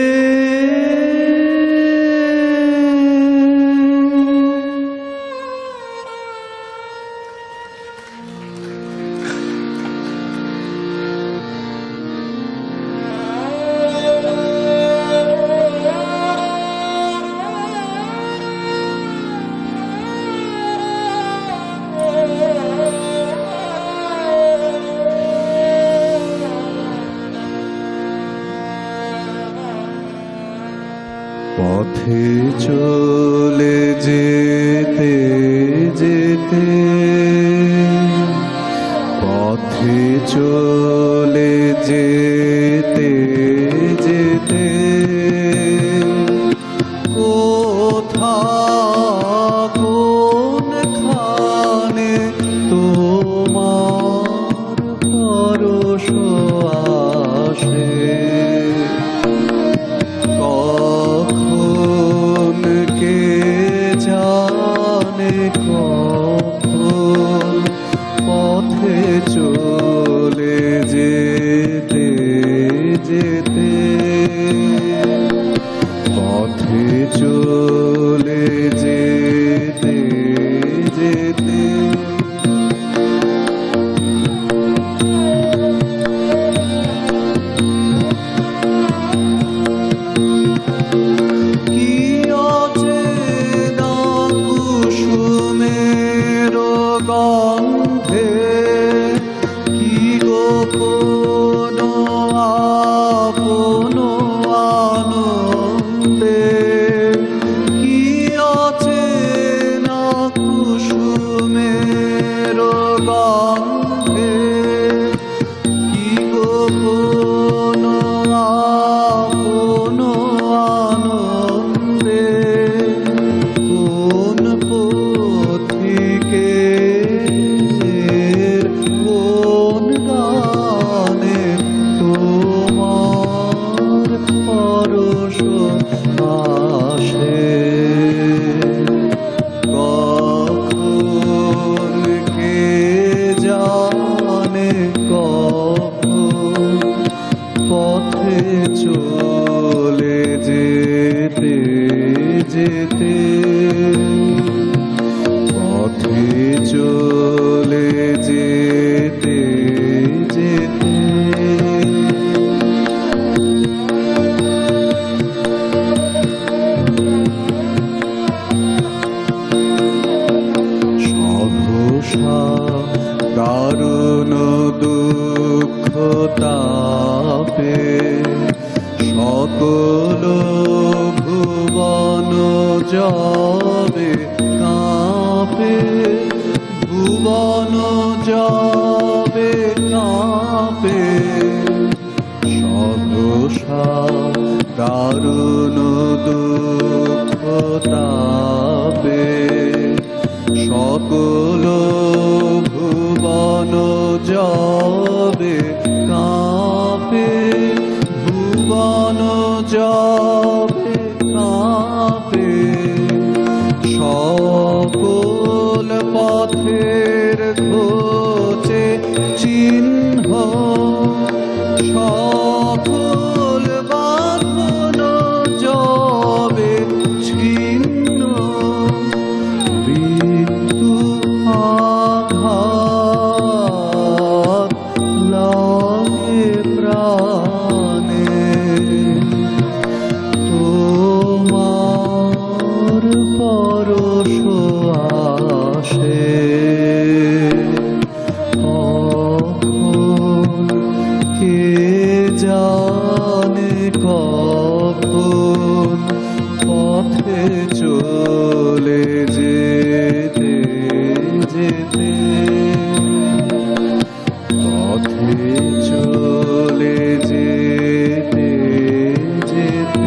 E: পথে চলে যেতে যেতে পথ চলে যেতে যেতে কোনখানে তোমার পরশ আসে, কখন কে জানে কখন পথে চলে যেতে যেতে, পথে চলে যেতে যেতে। কি অচেনা কুসুমের গন্ধে, কি গোপন আপন আনন্দে, কি অচেনা কুসুমের গন্ধে, কি গোপন আপন আনন্দে, কোন পথিকে কোন গানে তোমার পরশ আসে, কখন কে জানে কখন পথে চলে যেতে যেতে, পথে চলে যেতে যেতে। সহসা দারুণ দুঃখ তাপে সকল ভুবন যাবে কাঁপে, ভুবন যাবে কাঁপে। সহসা দারুণ দুঃখ তাপে সকল ভুবন যাবে কাঁপে, ভুবন যাবে কাঁপে। সকল পথের খোঁজে চিহ্ন, সকল বাঁধন যাবে ছিন্ন, মৃত্যু আঘাত লাগে প্রাণে, তোমার পরশ আসে, কখন কে জানে কখন পথে চলে যেতে যেতে, পথে চলে যেতে যেতে।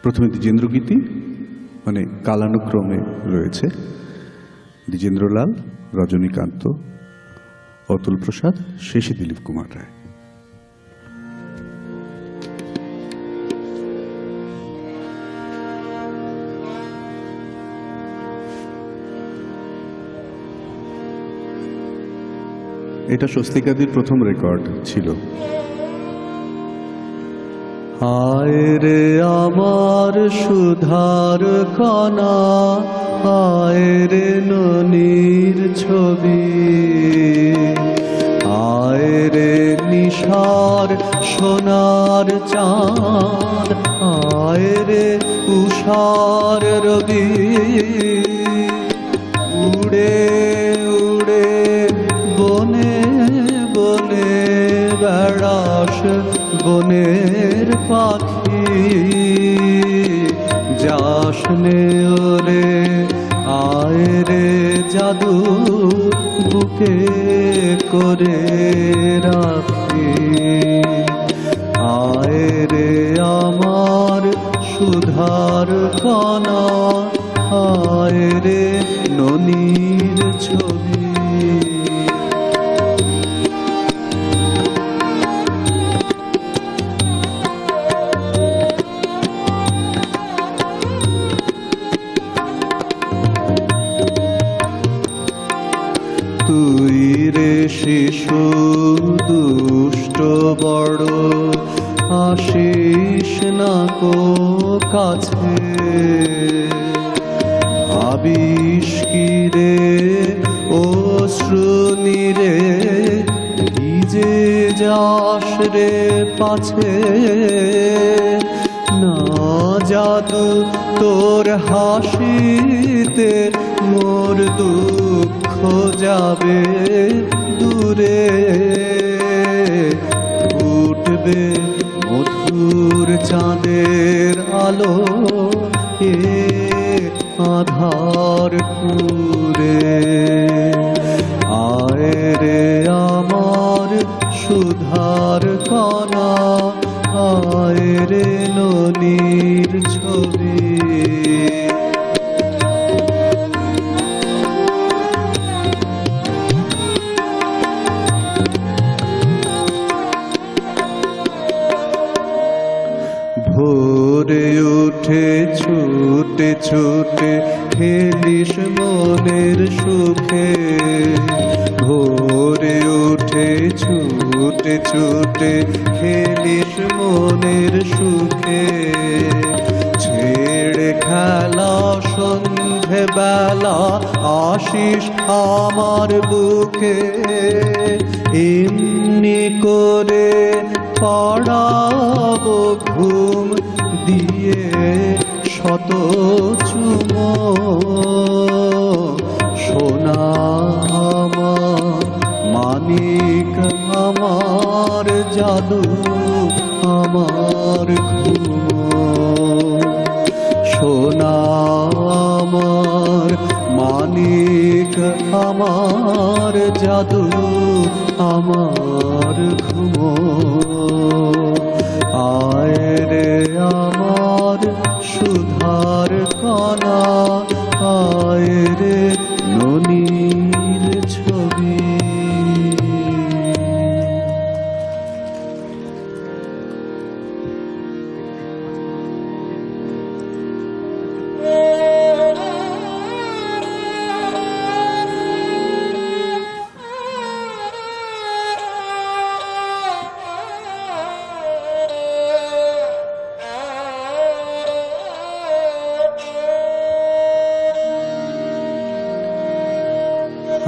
D: প্রথমে দ্বিজেন্দ্র গীতি, মানে কালানুক্রমে রয়েছে দ্বিজেন্দ্রলাল, রজনীকান্ত, অতুল প্রসাদ, শেষে দিলীপ কুমার রায়। এটা স্বস্তিকাদির প্রথম রেকর্ড ছিল।
E: আয় রে আমার সুধার কণা, আয় রে ননির ছবি, আয় রে নিশার সোনার চাঁদ, আয় রে উষার রবি, উড়ে উড়ে বনে বনে বেড়া বনের পাখি যাসনে ওরে আয় রে জাদু বুকে করে রাখি আয় রে আমার সুধার কণা আয় রে ননির ছবি তুই রে শিশু দুষ্ট বড় আসিস না কো কাছে ভাবিস কি রে অশ্রু নীরে ভিজে যাস রে পাছে না জাদু তোর হাসিতে মোর দুঃখ যাবে দূরে উঠবে মধুর চাঁদের আলো এ আধার পুরে আয় রে আমার সুধার কণা আয় রে ননির ছবি ভোরে উঠে ছুটে ছুটে খেলিস মনের সুখে ভোরে উঠে ছুটে ছুটে খেলিস মনের সুখে ছেড়ে খেলা সন্ধে বেলা আসিস আমার বুকে এমনি করে পড়াবো ঘুম দিয়ে শত চুম সোনা আমার মানিক আমার জাদু আমার ঘুম সোনা আমার মানিক আমার জাদু আমার ঘুম আয় রে আমার সুধার কণা আয় রে ননির ছবি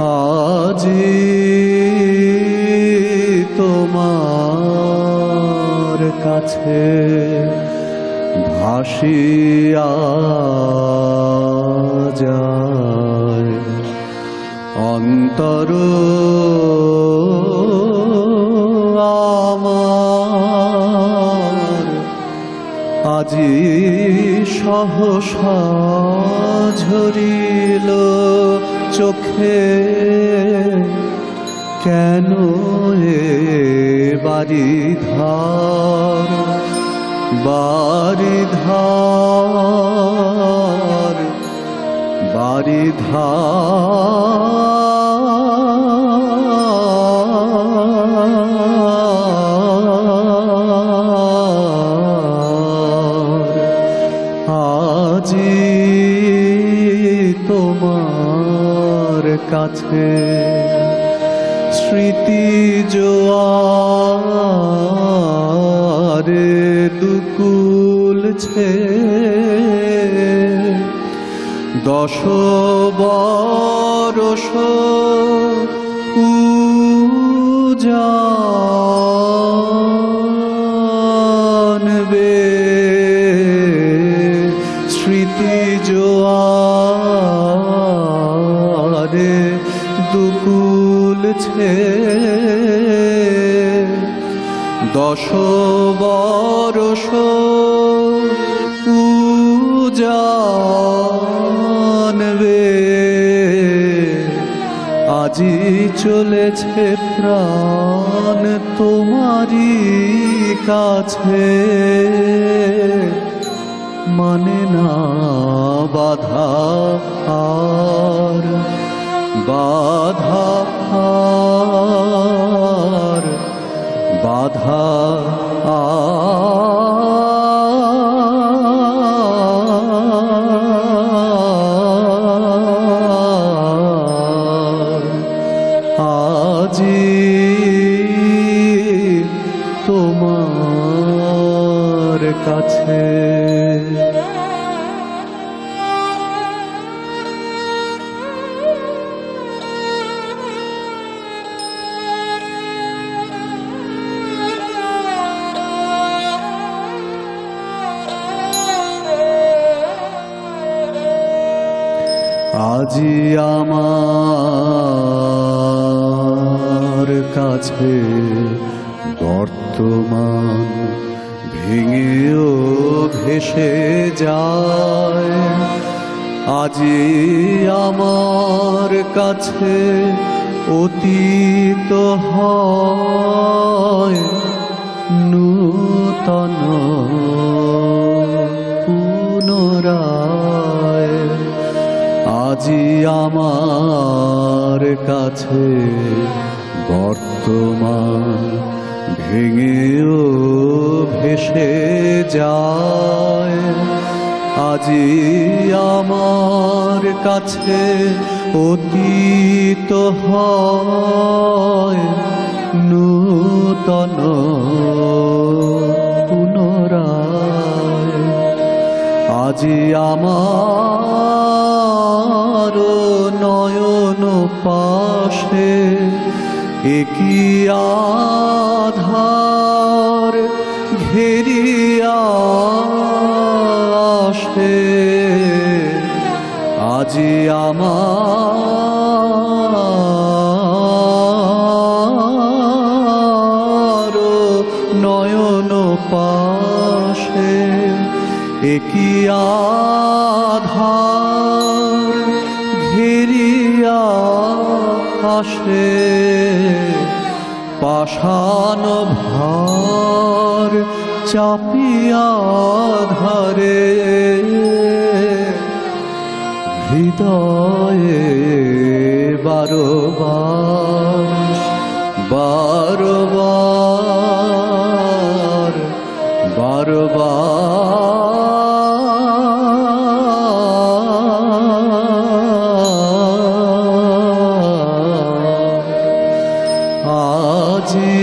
E: আজি তোমার কাছে ভাসিয়া যায় অন্তর আমার আজি সহসা ঝরিল চোখে কেন এ বারিধার বারিধার বারিধার আজি তোমার কাছে স্মৃতি জোয়ারে দুকুলছে 10 বরষ জানবে স্মৃতি জোয়ারে দুকুলছে 10 বরষ জানবে আজি চলেছে প্রাণ তোমারই কাছে, মানে না বাধা আর বাধা আর বাধা আজি তোমার কাছে। আজি আমার কাছে বর্তমান ভেঙেও ভেসে যায়, আজি আমার কাছে অতীত হয় নূতন পুনরায়। আজি আমার কাছে বর্তমান ভেঙেও ভেসে যায়, আজি আমার কাছে অতীত হয় নূতন পুনরায়। আজি আমার নয়ন পাশে একই আধার ঘেরিয়া আসে, আজি আমার নয়ন পাশে একই আধার ঘেরিয়া আসে, পাষাণ ভার চাপিয়া ধরে হৃদয়ে বারবার বারবার বারবার। আজি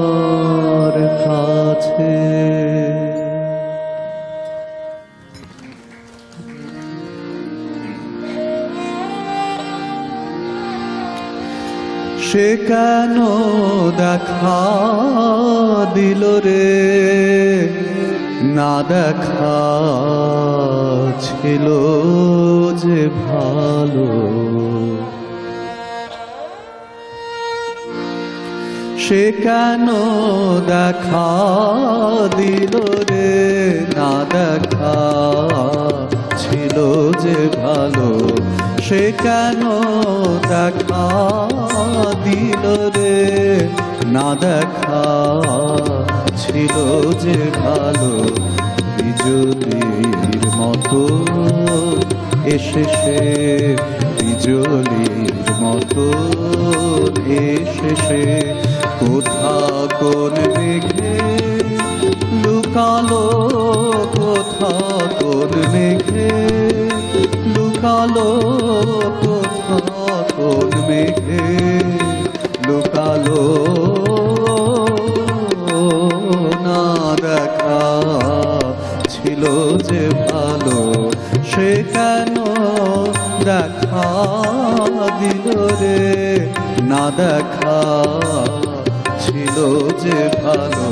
E: তোমার কাছে। সে কেন দেখা দিল রে, না দেখা ছিল যে ভালো। সে কেন দেখা দিল রে, না দেখা ছিল যে ভালো। সে কেন দেখা দিল রে, না দেখা ছিল যে ভালো। বিজলির মতো এসে সে, বিজলির মতো এসে সে কোথা কোন মেঘে লুকালো, কোথা কোন মেঘে লুকালো, কোথা কোন মেঘে লুকালো। না দেখা ছিল যে ভালো, সে কেন দেখা দিল রে, না দেখা ছিল যে ভালো।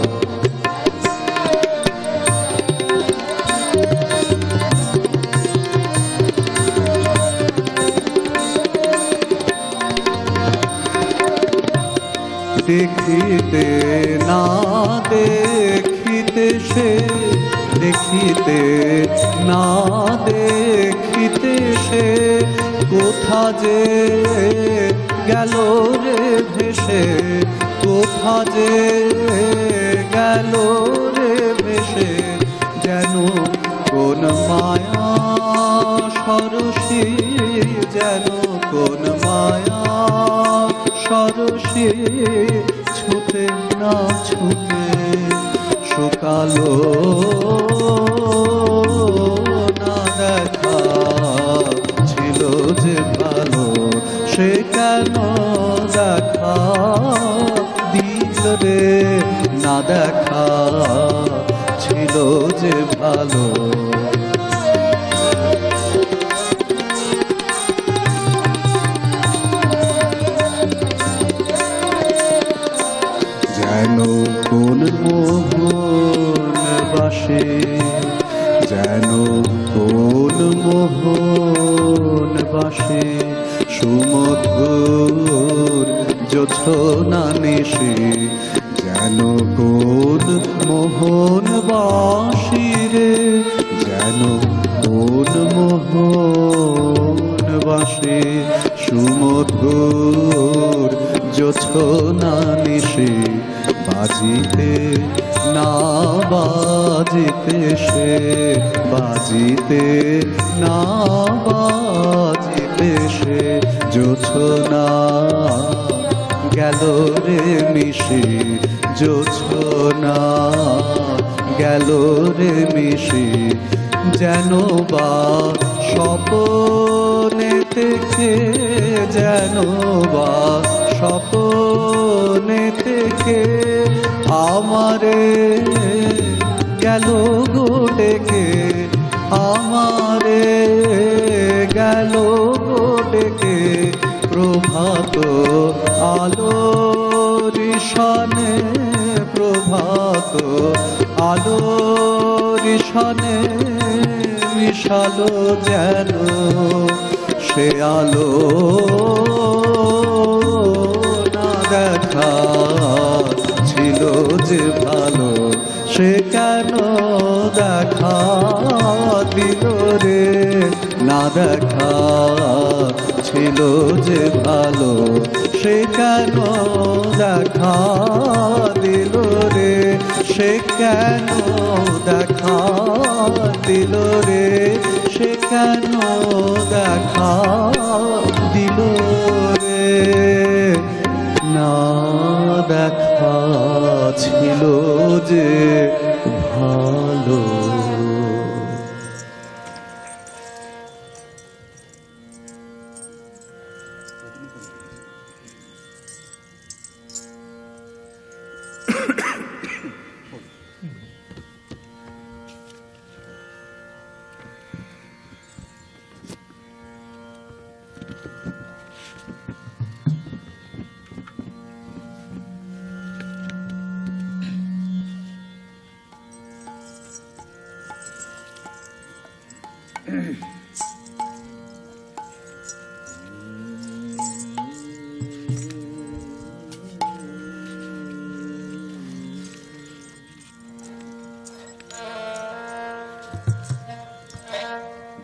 E: দেখিতে না দেখিতে সে, দেখিতে না দেখিতে সে কোথা যে গেল রে ভেসে, কোথা যে গেল রে ভেসে, যেন কোন মায়া সরসী, যেন কোন মায়া সরসী, ছুটে না ছুটে শুকালো না দেখা, ছিল যে ভালো সে কেন দেখা দিল রে, না দেখা ছিল যে ভালো। যেন কোন মোহন বাসে, যেন কোন মোহন বাসে, সুমধুর জোছনা নিশে, যেন কোন মোহন বাসি রে, যেন কোন মোহন বাসে, সুমধুর জোছনা নিশে, বাজিতে না বাজিতে সে, বাজিতে না বাজিতে সে, জোছনা গেল রে মিশে, জোছনা গেল রে মিশে, যেন বা স্বপনে থেকে, যেন বা স্বপনে থেকে আমারে গেল গো ডেকে, আমারে গেল গো ডেকে, প্রভাত আলোর ঈশানে, প্রভাত আলোর ঈশানে মিশালো যেন সে আলো না দেখা, ছিল যে ভালো সে কেন দেখা দিল রে, না দেখা ছিল যে ভালো সে কেন দেখা দিল রে, সে কেন দেখা দিল রে, সে কেন দেখা দিল রে, না দেখা ছিল যে ভালো।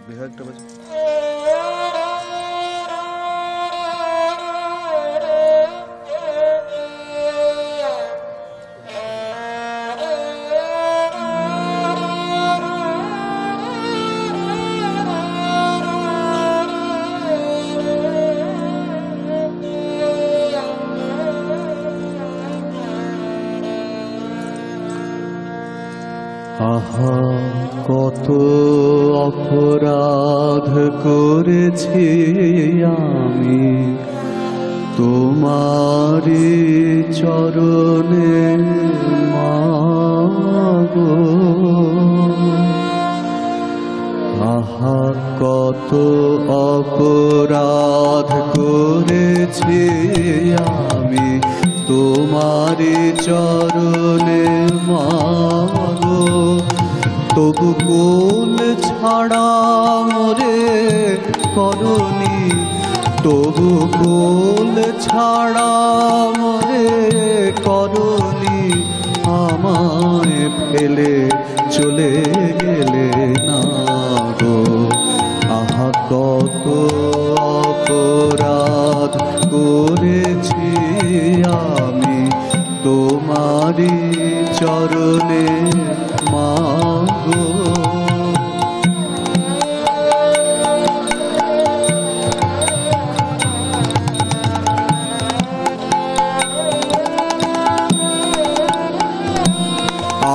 E: বিহারটা বাজে আহা কত অপরাধ করেছি আমি তোমারি চরণে মাগো, আহা কত অপরাধ করেছি আমি তোমারি চরণে মাগো, তবু কোল ছাড়া মোরে করনি, তবু কোল ছাড়া মোরে আমায় ফেলে চলে গেলে না গো। আহা কত অপরাধ করেছি আমি তোমারি চরণে মা গো।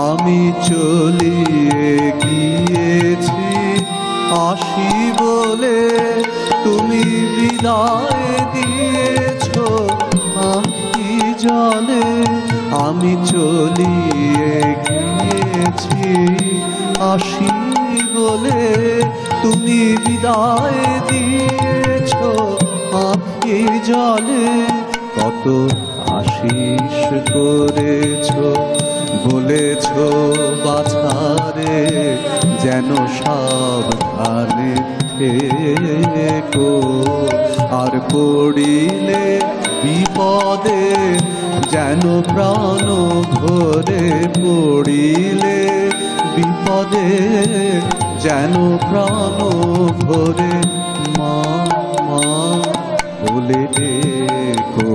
E: আমি চলিয়ে গিয়েছি আসি বলে তুমি বিদায় দিয়েছ আঁখি জলে। আমি চলিয়ে গিয়েছি আসি বলে তুমি বিদায় দিয়েছ আঁখি জলে। কত আশিস করেছ বলেছ বাছারে যেন সাবধানে থেকো। আর পড়িলে বিপদে যেন প্রাণ ভরে পড়িলে বিপদে যেন প্রাণ ভরে মা মা বলে ডেকো।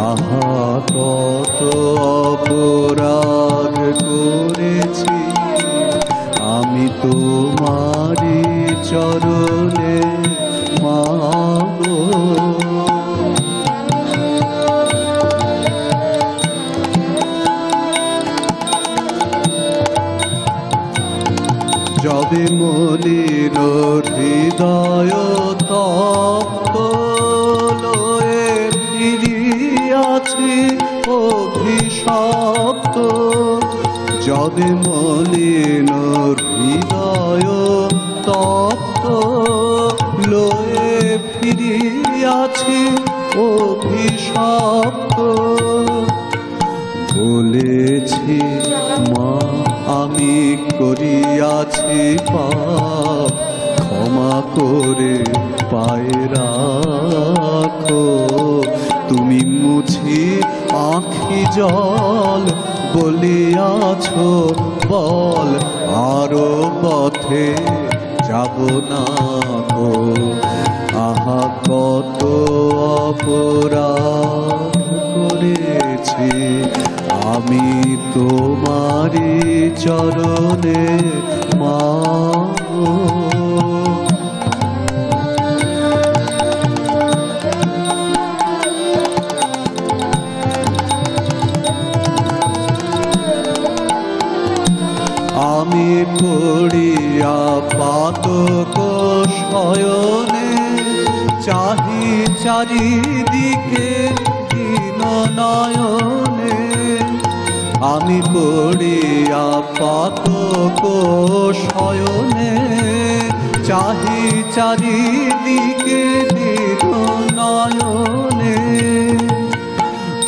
E: আহা কত অপরাধ করেছি আমি তোমারি চরণে মা গো। যবে মলিন হৃদয় তপ্ত লয়ে ফিরিয়াছি অভিশপ্ত। যবে মলিন হৃদয় তপ্ত লয়ে ফিরিয়াছি অভিশপ্ত। বলেছি মা আমি করিয়াছি পাপ ক্ষমা করে পায়ে রাখো। তুমি মুছি আঁখি জল বলিয়াছ বল আরো পথে যাব না গো। আহা কত অপরাধ করেছি আমি তোমারি চরণে মা গো। আমি পড়িয়া পাতক শয়নে চাহি চারিদিকে দীন নয়নে। আমি পড়িয়া পাতক শয়নে চাহি চারিদিকে দীন নয়নে।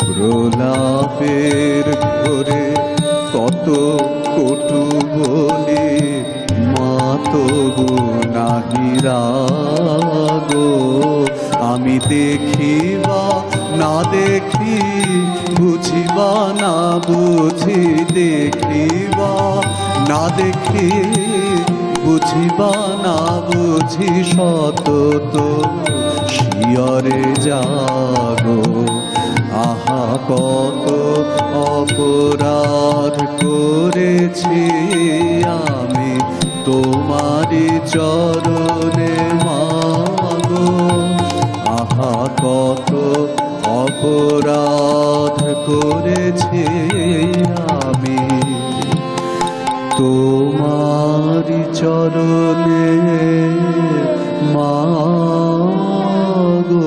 E: প্রলাপের ঘরে কত কটু বলি মা তবু নাহি রাগো। আমি দেখিবা না দেখি বুঝিবা না বুঝি দেখিবা না দেখি বুঝিবা না বুঝি সতত শিয়রে জাগো। আহা কত অপরাধ করেছি আমি তোমারি চরণে মা গো। আহা কত অপরাধ করেছি আমি তোমারি চরণে মা গো।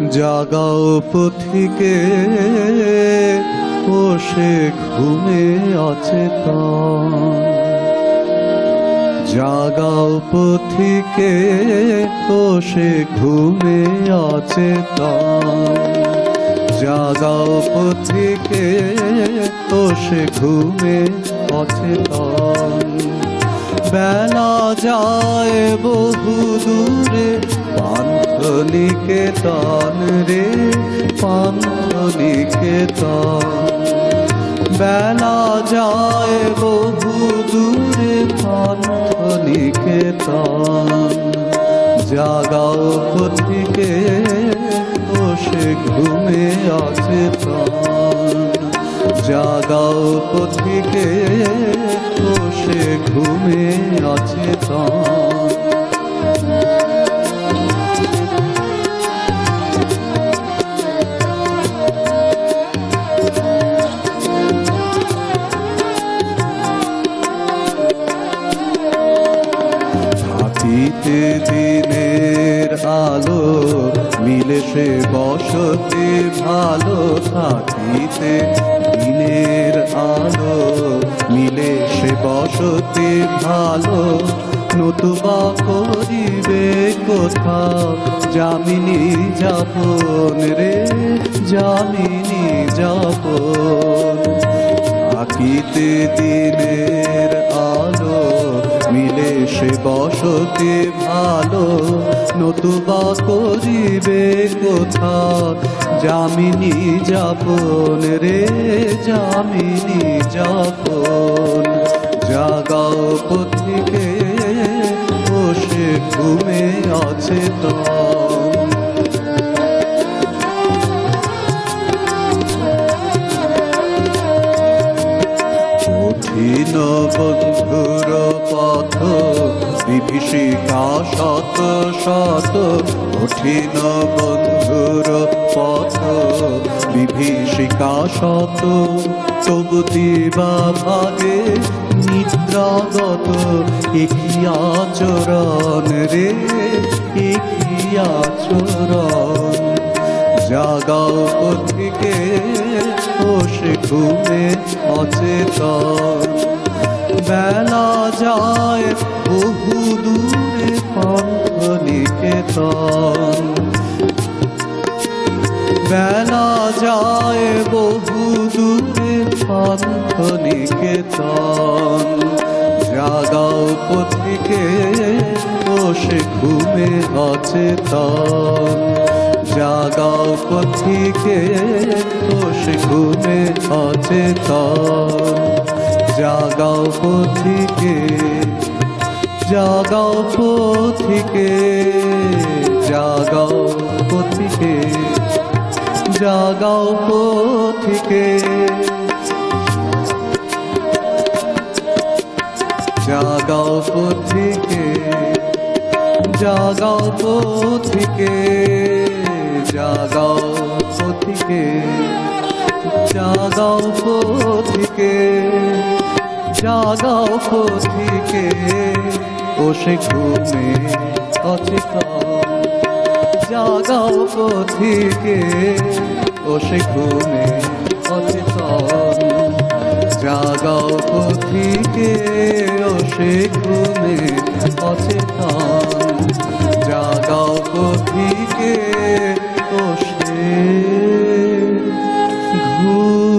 E: জাগাও পথিকে ও সে ঘুমে অচেতন, জাগাও পথিকে ও সে ঘুমে অচেতন, জাগাও পথিকে ও সে ঘুমে অচেতন। বেলা যায় বহু দূরে পান্থ নিকেতন রে পান্থ নিকেতন, বেলা যায় বহু দূরে পান্থ নিকেতন। জাগাও পথিকে ও সে ঘুমে অচেতন, জাগাও পথিকে ও সে ঘুমে অচেতন। থাকিতে দিনের আলো মিলে সে বসতে ভালো, থাকিতে দিনের আলো মিলে সে বসতে ভালো। নতুবা করিবে কোথাও যামিনী যাপন রে যামিনী যাপন। থাকিতে দিনের আলো মিলে সে বসতে ভালো, নতুবা করিবে কোথাও যামিনী যাপন রে যামিনী যাপন। জাগাও পথিকে ও সে ঘুমে অচেতন, কঠিন বন্ধুর পথ বিভীষিকা শত শত, কঠিন বন্ধুর পথ বিভীষিকা শত। তবু দিবা ভাগে নিদ্রাগত একই আচরণ রে একই আচরণ। জাগাও পথিকে ও সে ঘুমে অচেতন, বেলা যায় বহু দূরে পান্থ নিকেতন, বেলা যায় বহু দূরে পান্থ নিকেতন। জাগাও পথিকে ও সে ঘুমে অচেতন, জাগাও পথিকে ও সে ঘুমে অচেতন। জাগাও পথিকে জাগাও পথিকে জাগাও পথিকে জাগাও পথিকে জাগাও পথিকে জাগাও পথিকে জাগাও পথিকে জাগাও পথিকে জাগাও পথিকে ও সে ঘুমে অচেতন, জাগাও পথিকে ও সে ঘুমে অচেতন। জাগাও পথিকে ও সে ঘুমে অচেতন, জাগাও পথিকে ও সে ঘুমে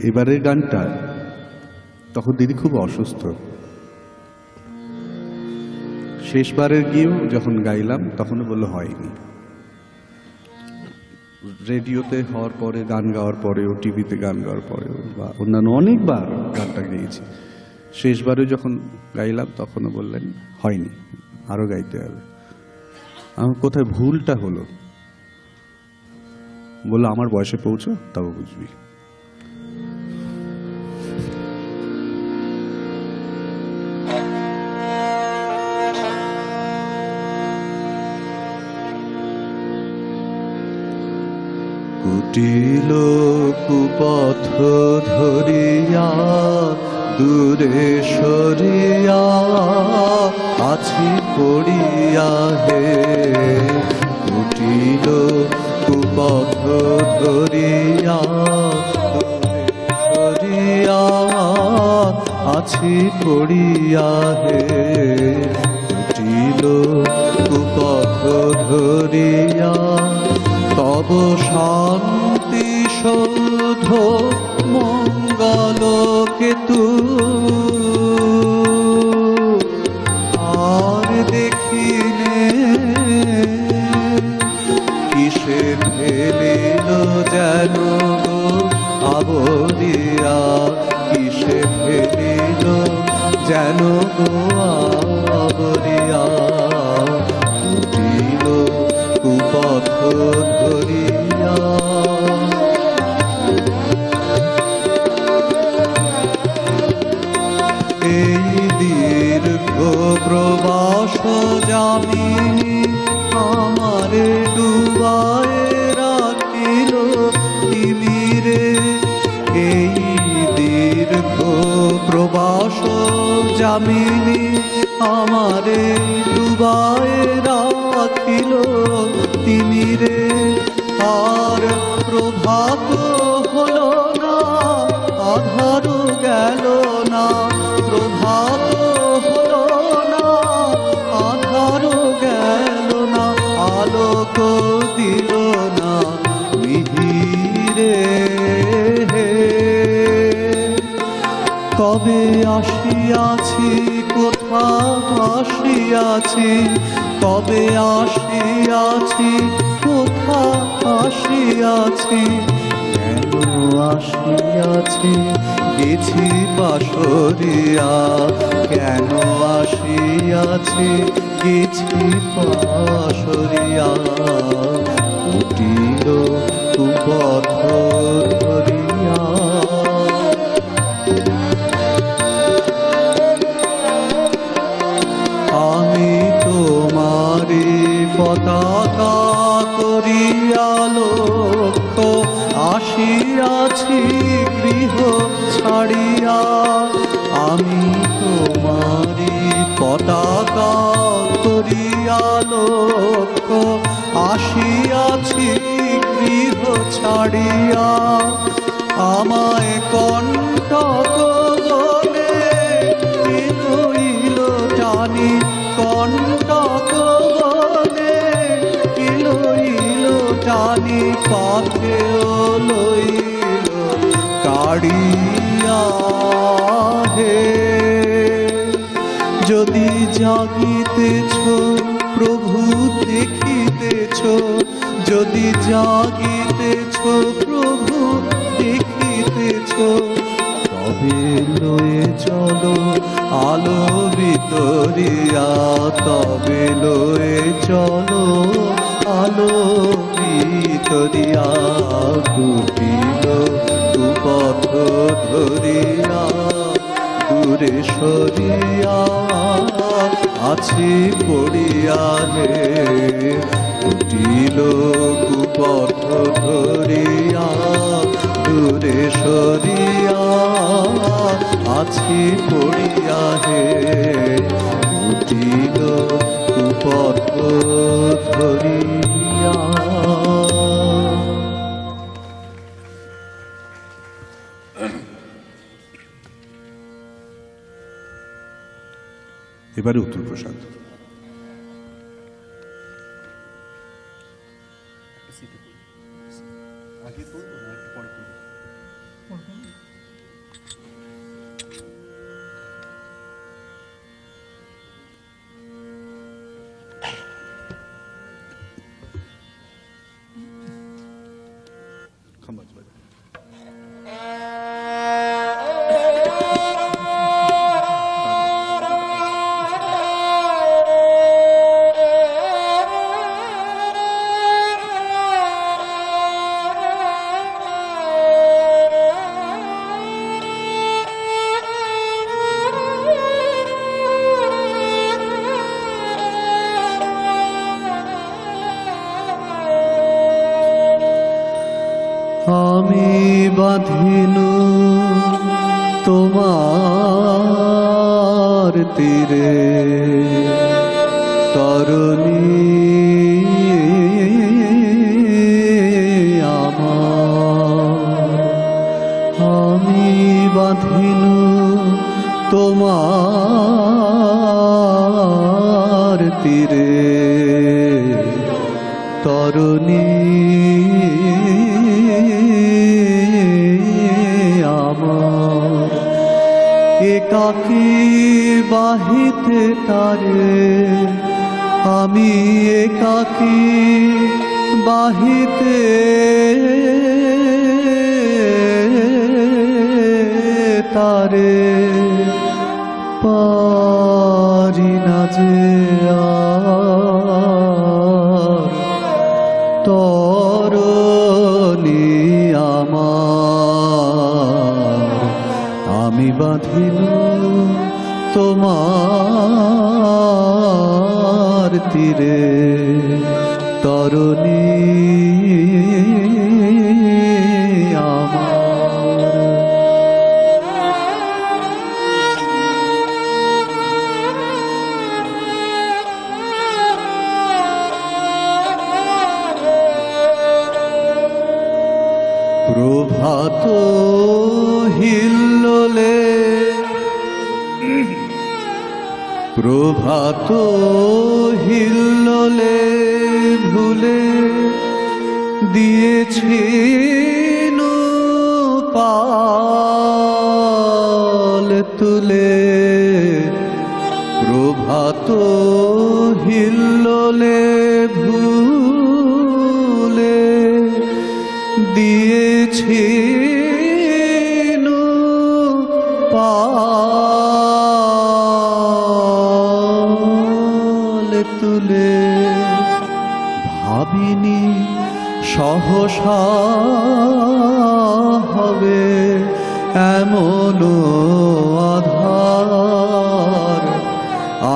E: এবারের গানটা তখন দিদি খুব অসুস্থ, শেষবারের গিয়েও যখন গাইলাম তখনও বললো হয়নি। রেডিওতে হওয়ার পরে গান গাওয়ার পরেও টিভিতে গান গাওয়ার পরেও বা অন্যান্য অনেকবার গানটা গেয়েছি, শেষবারে যখন গাইলাম তখনও বললেন হয়নি, আরো গাইতে হবে। আমার কোথায় ভুলটা হলো, বললো আমার বয়সে পৌঁছো তবে বুঝবি। কুটিল কুপথ ধরিয়া দূরে সরিয়া আছি পড়িয়া হে, কুটিল কুপথ ধরিয়া দূরে সরিয়া আছি পড়িয়া হে, কুটিল কুপথ ধরিয়া তব শান্তি সৌধ মঙ্গল কেতু আর দেখিনে, কিসে ফেলিল যেন আবরিয়া, কিসে ফেলিল যেন আবরিয়া, কুটিল কুপথ ধরিয়া। এই দীর্ঘ প্রবাস যামিনী আমারে ডুবায় রাখিল তিমিরে, এই দীর্ঘ প্রবাস যামিনী আমারে ডুবায় রাখিল তিমিরে, আর প্রভাত হলো না আধার গেল না, প্রভাত হলো না আধার গেল না, আলোক দিল না মিহিরে, কবে আসিয়াছি কোথা আসিয়াছি, কবে আসিয়াছি কোথা আসিয়াছি, কেন আসিয়াছি গেছি বাসরিয়া, কেন আসিয়াছি গেছি বাসরিয়া, কুটিল কুপথ ধরিয়া। আমি তোমারি পতাকা করিয়া লক্ষ্য আসিয়াছি গৃহ ছাড়িয়া, আমি তোমারি পতাকা করিয়া লক্ষ্য আসিয়াছি গৃহ ছাড়িয়া, আমায় কণ্টক বলে টানি, কণ্টক বলে ইল টানি, পথে লইল কাড়িয়া হে, যদি জাগিতেছ প্রভু দেখিতেছ, যদি জাগিতেছ প্রভু দেখিতেছ, তবে লয়ে চলো আলো ভিতরিয়া, তবে লয়ে চলো আলো ভিতরিয়া, কুটিল কুপথ ধরিয়া দূরে সরিয়া আছি পড়িয়া হে, কুটিল কুপথ ধরিয়া দূরে সরিয়া আছি পড়িয়া হে, কুটিল কুপথ ধরিয়া।
D: এবারে উত্তর প্রসাদ।
E: বাঁধিনু তোমার তীরে তরুণী আমার, আমি বাঁধিনু তোমার তীরে তরুণী আমার, একাকী বাহিতে তারে আমি একাকী বাহিতে তারে পারি না যে আর তরুণী আমার, আমি বাঁধিনু তোমার তীরে তরুণী আমার। প্রভাত হিল্লোলে প্রভাত হিল্লোলে ভুলে দিয়েছি পাল তুলে, প্রভাত হিল্লোলে ভুলে দিয়েছি পাল তুলে, ভাবিনি সহসা হবে এমন আধার,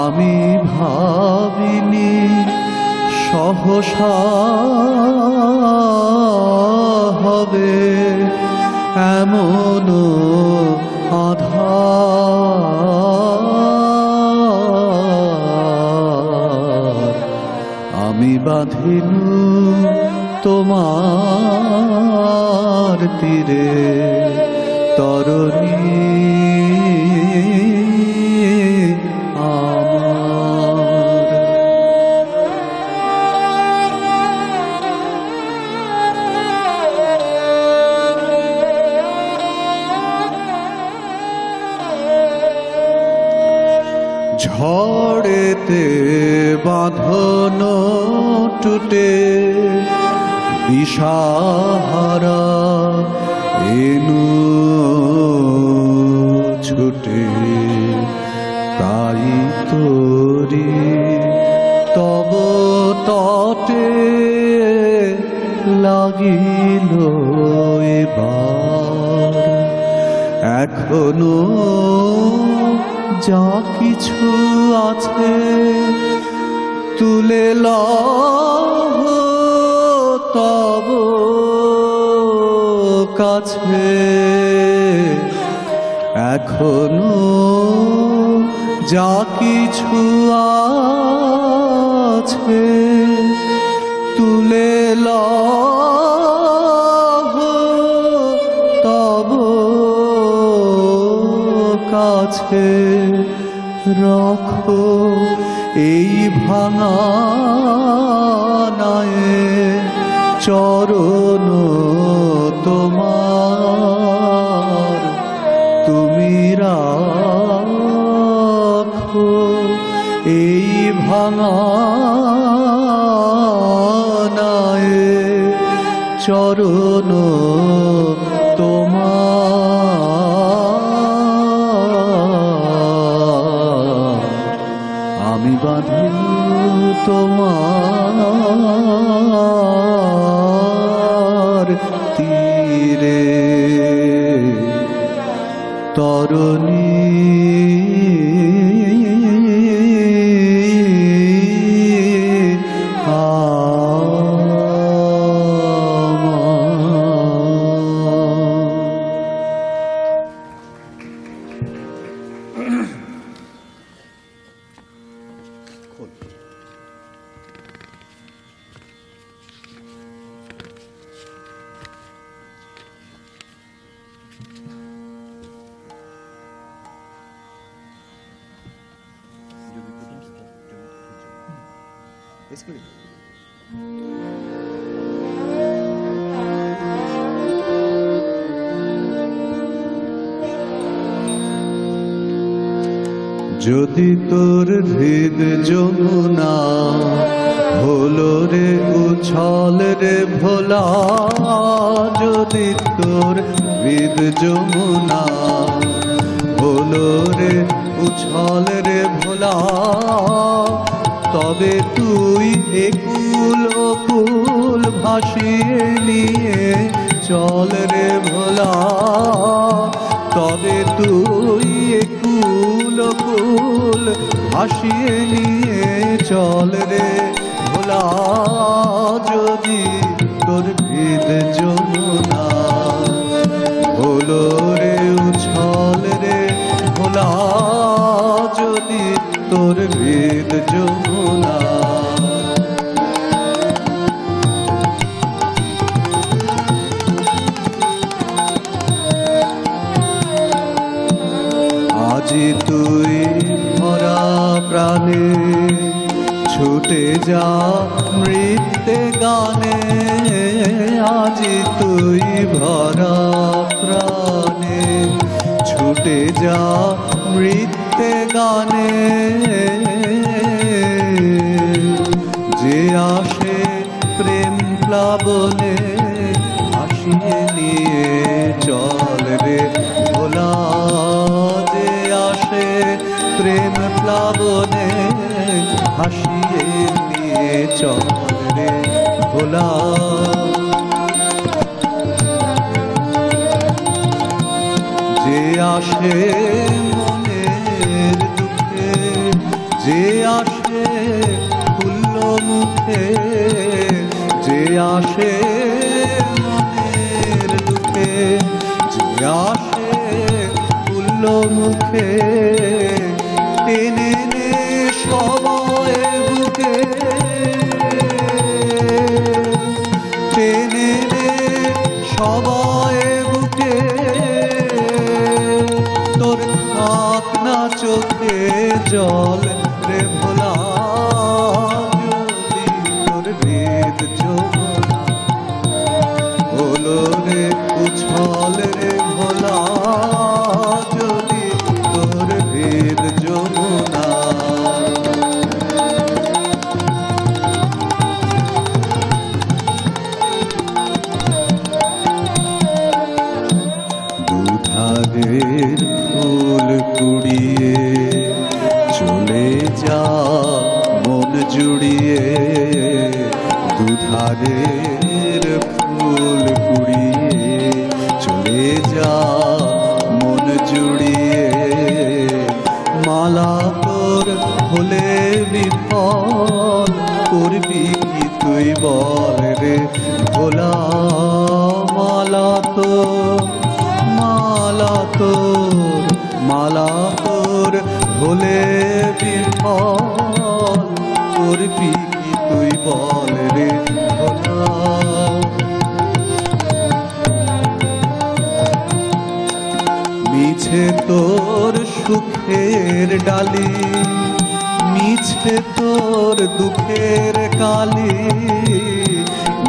E: আমি ভাবিনি সহসা হবে এমন আধার, আমি বাঁধিনু তোমার তীরে তরুণী আমার। ঝড়েতে বাঁধন টুটে দিশাহারা এনু ছুটে, তাই তোরি তব তটে লাগিল এবার, এখনো যা কিছু আছে তুলে লহ তব কাছে, এখনো যা কিছু আছে তুলে লহ তব কাছে, রাখো এই ভাঙা নায়ে চরণ তোমার, তুমি রাখো এই ভাঙা নায়ে চরণ তোমার, আমি বাঁধিনু তোমার তীরে তরুণী আমার। যদি তোর হৃদ যমুনা হলো রে উছল রে ভোলা, যদি তোর হৃদ যমুনা হলো রে উছল রে ভোলা, তবে তুই একুল কুল ভাসিয়ে নিয়ে চল রে ভোলা, তবে তুই একুল কুল ভাসিয়ে নিয়ে চল রে ভোলা, যদি তোর হৃদ যমুনা হলো রে উছল রে ভোলা, যদি তোর হৃদ যমুনা। আজি তুই ভরা প্রাণে ছুটে যা নৃত্যে গানে, আজি তুই ভরা প্রাণে ছুটে যা নৃত্যে গানে, যে আসে প্রেম প্লাবনে ভাসিয়ে নিয়ে চল রে ভোলা, যে আসে প্রেম প্লাবনে ভাসিয়ে নিয়ে চল রে ভোলা। যে আসে মনের দুঃখে, যে আসে ফুল্ল মুখে, যে আসে মনের দুঃখে, যে আসে ফুল্ল মুখে, টেনে নে সবাই বুকে, টেনে নে সবাই বুকে, তোর থাক না চোখে জল রে ভোলা, যদি তোর হৃদ যমুনা হলো রে উছল রে ভোলা, যদি তোর হৃদ যমুনা। দুধারের ফুল কুড়িয়ে চলে যা মন জুড়িয়ে, দুধারের ফুল কুড়িয়ে চলে যা মন জুড়িয়ে, মালা তোর হলে বিফল করবি কি তুই বল রে ভোলা, মালা তোর মালা তোর মালা তোর হলে বিফল করবি কি তুই বল রে ভোলা। মিছে তোর সুখের ডালি, মিছে তোর দুঃখের কালি,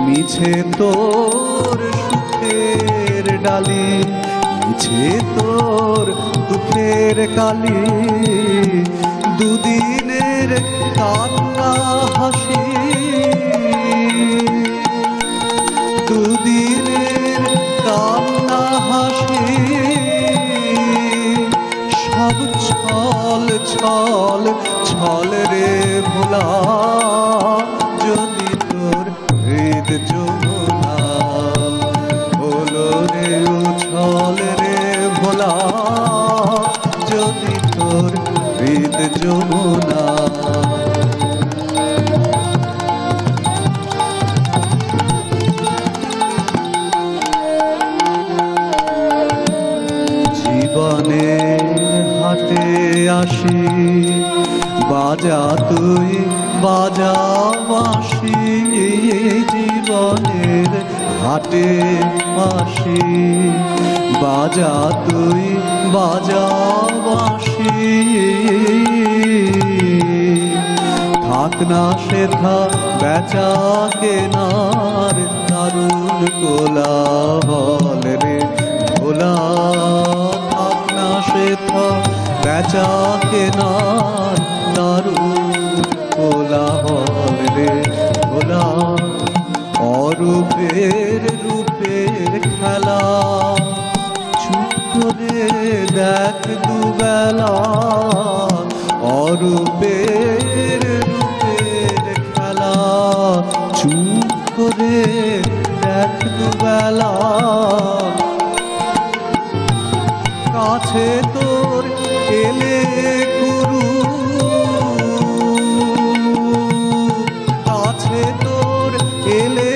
E: মিছে তোর সুখের ডালি, মিছে তোর দুঃখের কালি, দুদিনের কান্না হাসি, দুদিনের কান্না হাসি, সব ছল ছল ছল রে ভোলা, যদি তোর হৃদ যমুনা হলো রে উছল রে ভোলা, যদি তোর হৃদ যমুনা। জীবনে হাটে আসি, বাজা তুই বাজা বাঁশি, জীবনের ঘাটে আসি, বাজা তুই বাজা বাঁশি, থাক না সেথা বেচা কেনার দারুণ কোলাহল রে ভোলা, থাক না সেথা বেচা কেনার দারুণ কোলাহল রে ভোলা, অরূপের রূপের খেলা চুপ করে দেখ দুবেলা, অরূপের রূপের খেলা চুপ করে দেখ দুবেলা, কাছে তোর এলে গুরু, কাছে তোর এলে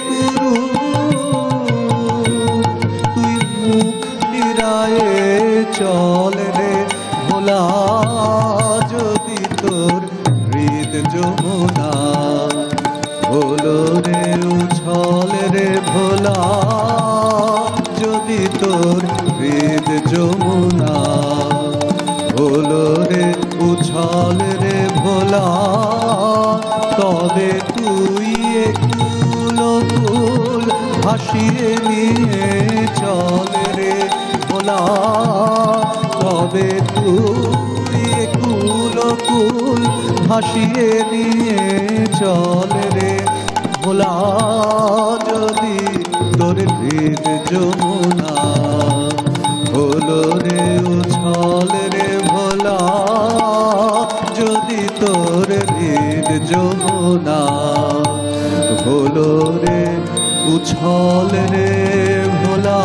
E: গুরু, তুই মুখ ফিরায়ে চল রে ভোলা, যদি তোর হৃদ যমুনা হলো রে উছল রে ভোলা, যদি তোর হৃদ যমুনা হলো রে উছল রে ভোলা, তবে তুই কুল কুল ভাসিয়ে নিয়ে চল রে ভোলা, তবে তুই কুল কুল ভাসিয়ে নিয়ে চল রে ভোলা, যদি তোর হৃদ যমুনা হলো রে উছল রে ভোলা, যদি তোর হৃদ যমুনা হলো রে উছল রে ভোলা।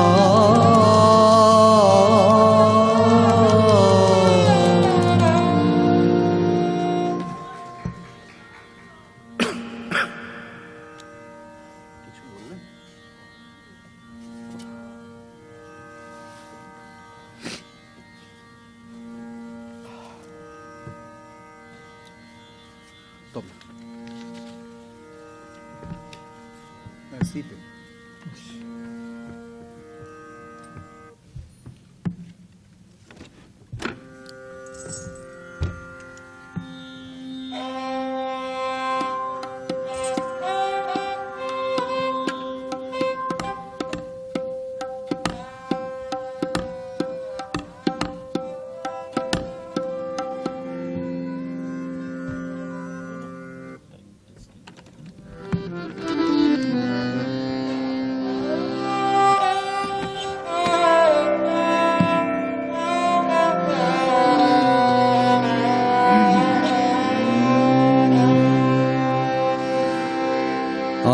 E: Seated.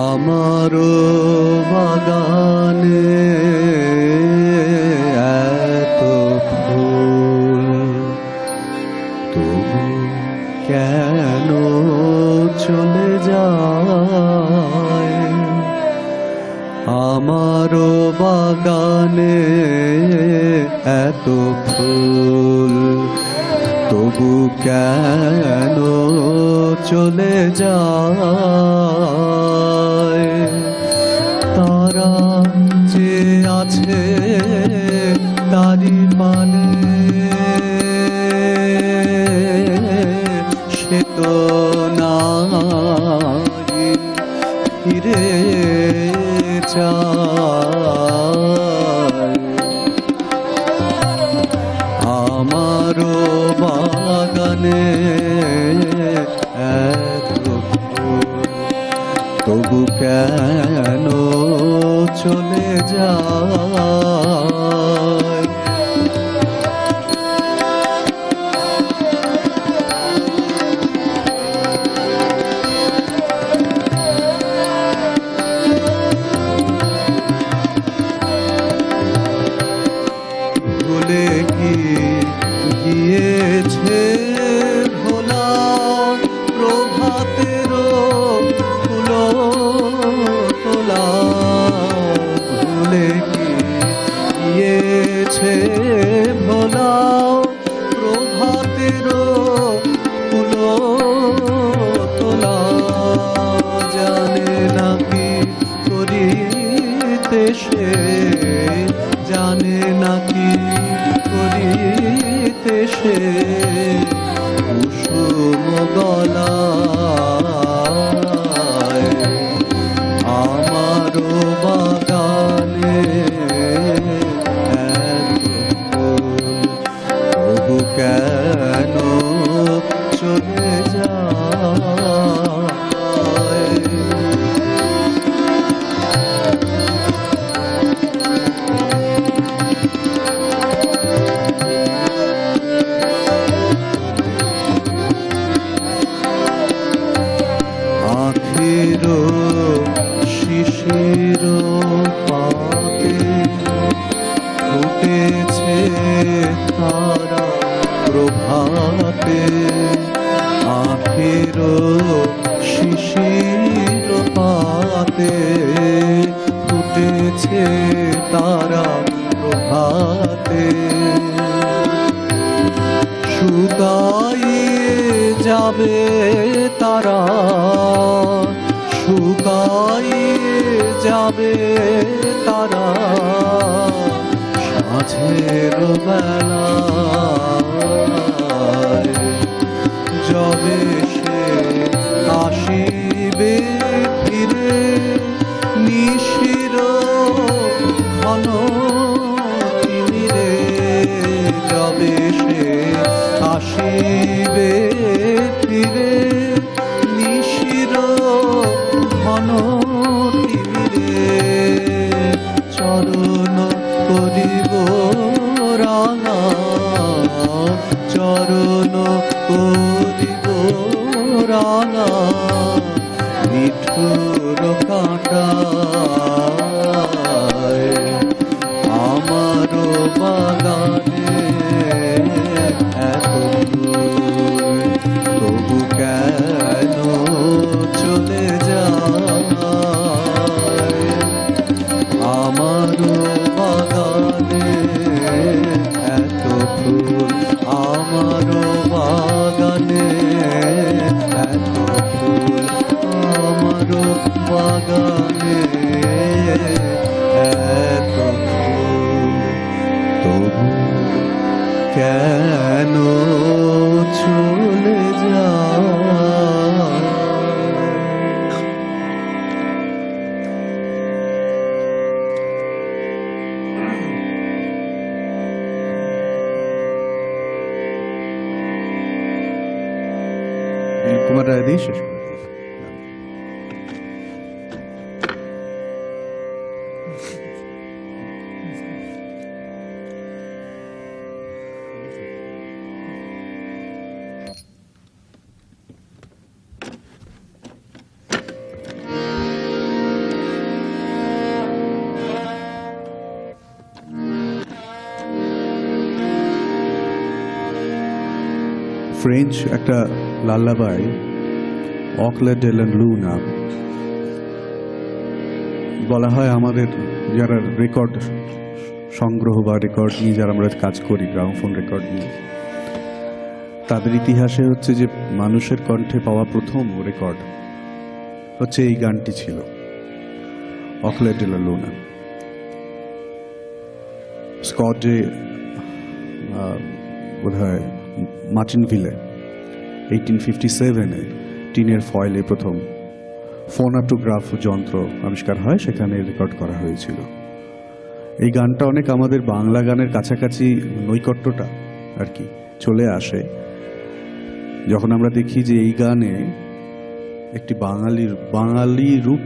E: আমারো বাগানে এত ফুল, তবু কেন চলে যায়? আমারো বাগানে এত ফুল, তবু কেন চলে যায়? তারা যে আছে তারি মানে সে তো নাই ফিরে যায়। আমারও বাগানে এত ফুল, তবু কেন চলে যায়? ভুলে কি গিয়েছে ভোলা প্রভাতেরও ফুলো তোলা? ভুলে কি গিয়েছে ভোলা প্রভাতে সে জানে নাকি করিতে সে কুসুম গলায় আমারও বাগানে তবু কেন চলে যায় আখের শিশির পাতে ফুটেছে তারা প্রভাতে আখের শিশির পাতে ফুটেছে তারা প্রভাতে শুকাইয়ে যাবে তারা শুকাইয়ে যাবে তারা সাঁঝের বেলায় যবে সে আসিবে ফিরে নিশির ঘন তিমিরে যবে সে আসিবে ফিরে নিশির ঘন তিমিরে চরণ করিব রাঙা চরণ করিব রাঙা নিঠুর কাঁটায় আমার বাগানে এত ফুল তবু কেন চলে যায় আমার বাগানে এত ফুল আমার বাগানে এত ফুল আমার বাগানে এত ফুল তবু কেন চলে যায় কুমার রায় দিয়ে শেষ করে দিই। ফ্রেঞ্চ একটা লাল্লাবাই অকলে ডে লা লুনা বলা হয় আমাদের যারা রেকর্ড সংগ্রহ বা রেকর্ড নিয়ে যারা আমরা কাজ করি গ্রামোফোন রেকর্ড নিয়ে তাদের ইতিহাসে হচ্ছে যে মানুষের কণ্ঠে পাওয়া প্রথম রেকর্ড হচ্ছে এই গানটি ছিল অকলে ডে লা লুনা স্কটে বোধ হয় মার্টিনভিলে 1857-এ টিনের ফয়েলে প্রথম ফোনাটোগ্রাফ যন্ত্র আবিষ্কার হয়, সেখানে রেকর্ড করা হয়েছিল। এই গানটা অনেক আমাদের বাংলা গানের কাছাকাছি নৈকট্যটা আর কি চলে আসে যখন আমরা দেখি যে এই গানে একটি বাঙালি রূপ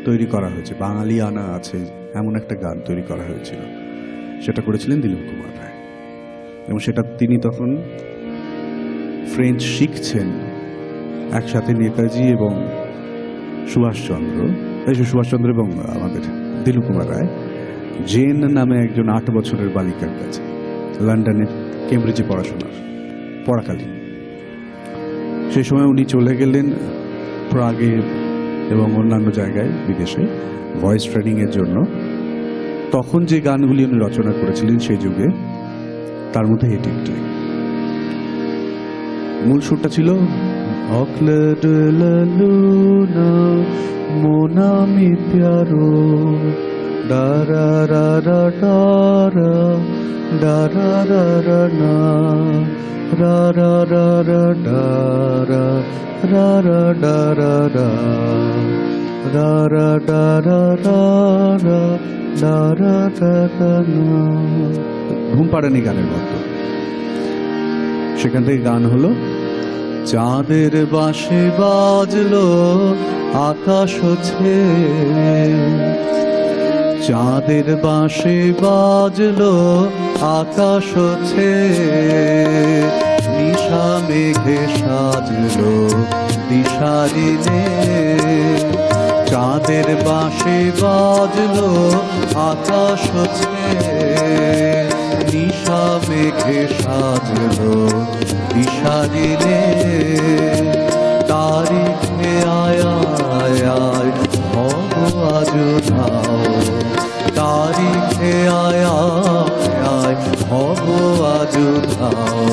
E: তৈরি করা হয়েছে, বাঙালি আনা আছে এমন একটা গান তৈরি করা হয়েছিল। সেটা করেছিলেন দিলীপ কুমার রায় এবং সেটা তিনি তখন ফ্রেঞ্চ শিখছেন একসাথে নেতাজি এবং সুভাষচন্দ্র এবং আমাদের দিলীপ কুমার রায় জেন নামে একজন 8 বছরের বালিকার কাছে লন্ডনের কেমব্রিজে পড়াকালীন। সেই সময় উনি চলে গেলেন প্রাগে এবং অন্যান্য জায়গায় বিদেশে ভয়েস ট্রেনিংয়ের জন্য। তখন যে গানগুলি উনি রচনা করেছিলেন সেই যুগে, তার মধ্যে এটি একটি। মূল সুরটা ছিল অকলে ডে লা Luna mon ami প্যারো da ra ra ra da ra da ra ra ra na ra ra ra ra da ra ra ra da ra ra ra ra da ra ra ra da ra ra ra na। ঘুম পাড়ানি গানের মতো। সেখান থেকে গান হলো, চাঁদের বাঁশি বাজলো আকাশ ছে, চাঁদের বাঁশি বাজলো আকাশ ছে, নিশা মেঘে সাজলো দিশারিনে, চাঁদের বাঁশি বাজলো আকাশ ছে, নিশা মেঘে সাজলো দিশারিনে, তারিখে আয় আয় আয় হব আজ ধাও, তারিখে আয় আয় আয় হব আজ ধাও,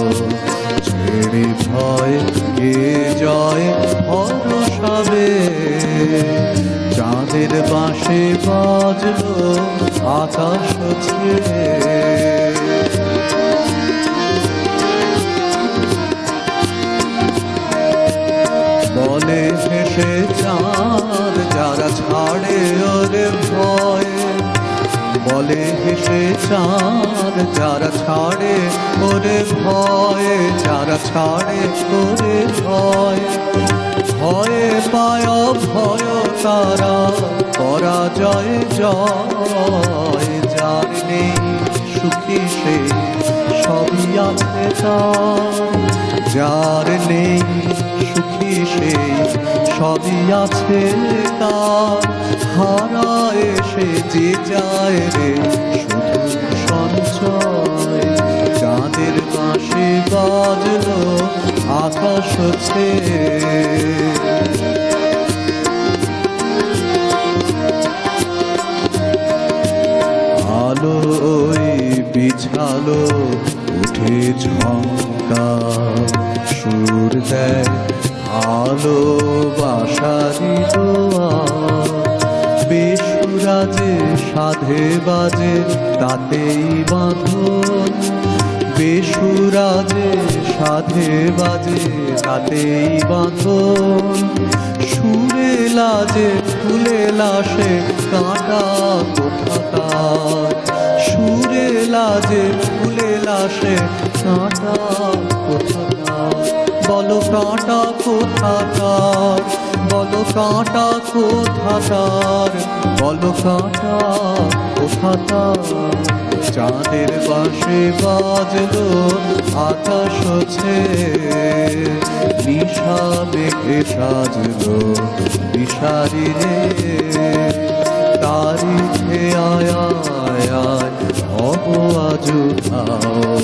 E: ছেড়ে ভয় কে জয় হরসাবে, চাঁদের বাঁশি বাজলো আকাশ ছেড়ে। বলে ভেসে চাঁদ যারা ছাড়ে ওরে ভয়, বলে হেসে চাঁদ যারা ছাড়ে ওরে ভয়, যারা ছাড়ে ওরে ভয়, ভয়ে পায় ভয় তারা পরাজয় জয়, যার নেই সুখী সে সবই আছে তার, যার নেই সুখী সে সবই আছে তার, হারায় সে যে যায় রে শুধু সঞ্চয়, চাঁদের বাঁশি বাজলো আকাশ ছে, আলো ওই বিছালো উঠে ঝঙ্কার, সুর দেয় আলো বাসারি দোয়া, বেসুরাজে সাধে বাজে তাতেই বাঁধন, বেসুরাজে সাধে বাজে তাতেই বাঁধন, সুরে লাজে ফুলে লাশে কাঁটা কোথাকার, সুরে লাজে ফুলে লাশে কাঁটা কোথাকার, বলো কাঁটা কোথাকার, বলো কাঁটা কোথাকার, বলো কাঁটা কোথাকার, চাঁদের বাঁশি বাজলো আকাশ ছে, নিশা মেঘে সাজলো দিশারিনে, তারিখে আয় আয় আয় হব আজ ধাও,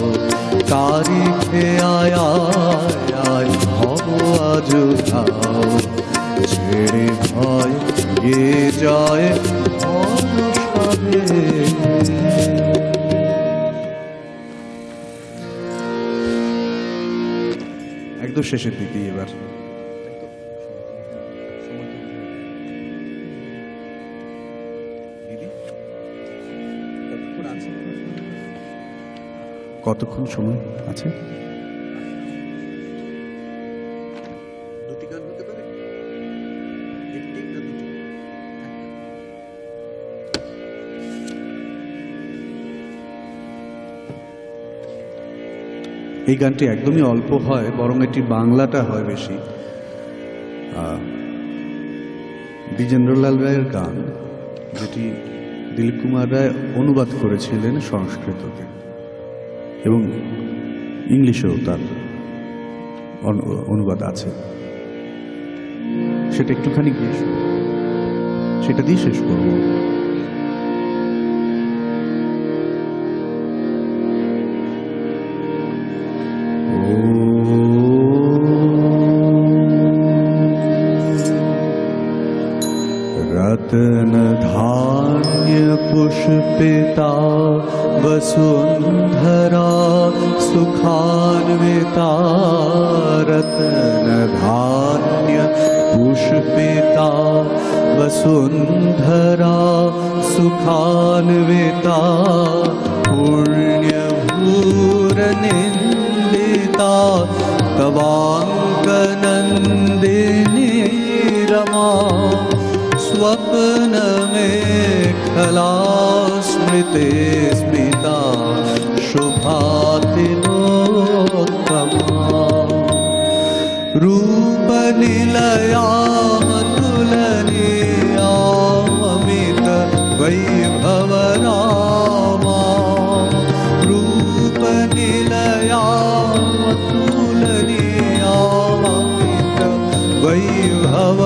E: তারিখে আয় আয় আয় হব আজ ধাও, ছেড়ে ভয় গে জয় হরসাবে। একদম শেষের দিকে এবার কতক্ষণ সময় আছে? দুটি গান হতে পারে, একটি না দুটি? এই গানটি একদমই অল্প হয়, বরং এটি বাংলাটা হয় বেশি। দ্বিজেন্দ্রলাল রায়ের গান, যেটি দিলীপ কুমার রায় অনুবাদ করেছিলেন সংস্কৃততে, এবং ইংলিশেও তার অনুবাদ আছে। সেটা একটুখানি গিয়ে সেটা দিয়ে শেষ করব। रत्न धान्य पुष्पिता वसुंधरा सुखान्विता, रत्न धान्य पुष्पिता वसुन्धरा सुखान्विता पुण्यभूरनिन्दिता तवाङ्कनन्दिनी रमा स्वप्नमेखला स्मृते स्मिता शुभातिनोत्तमा रूपनिलयामतुलनीयाममित वैभवरामा रूपनिलयामतुलनीयाममित वैभवरामा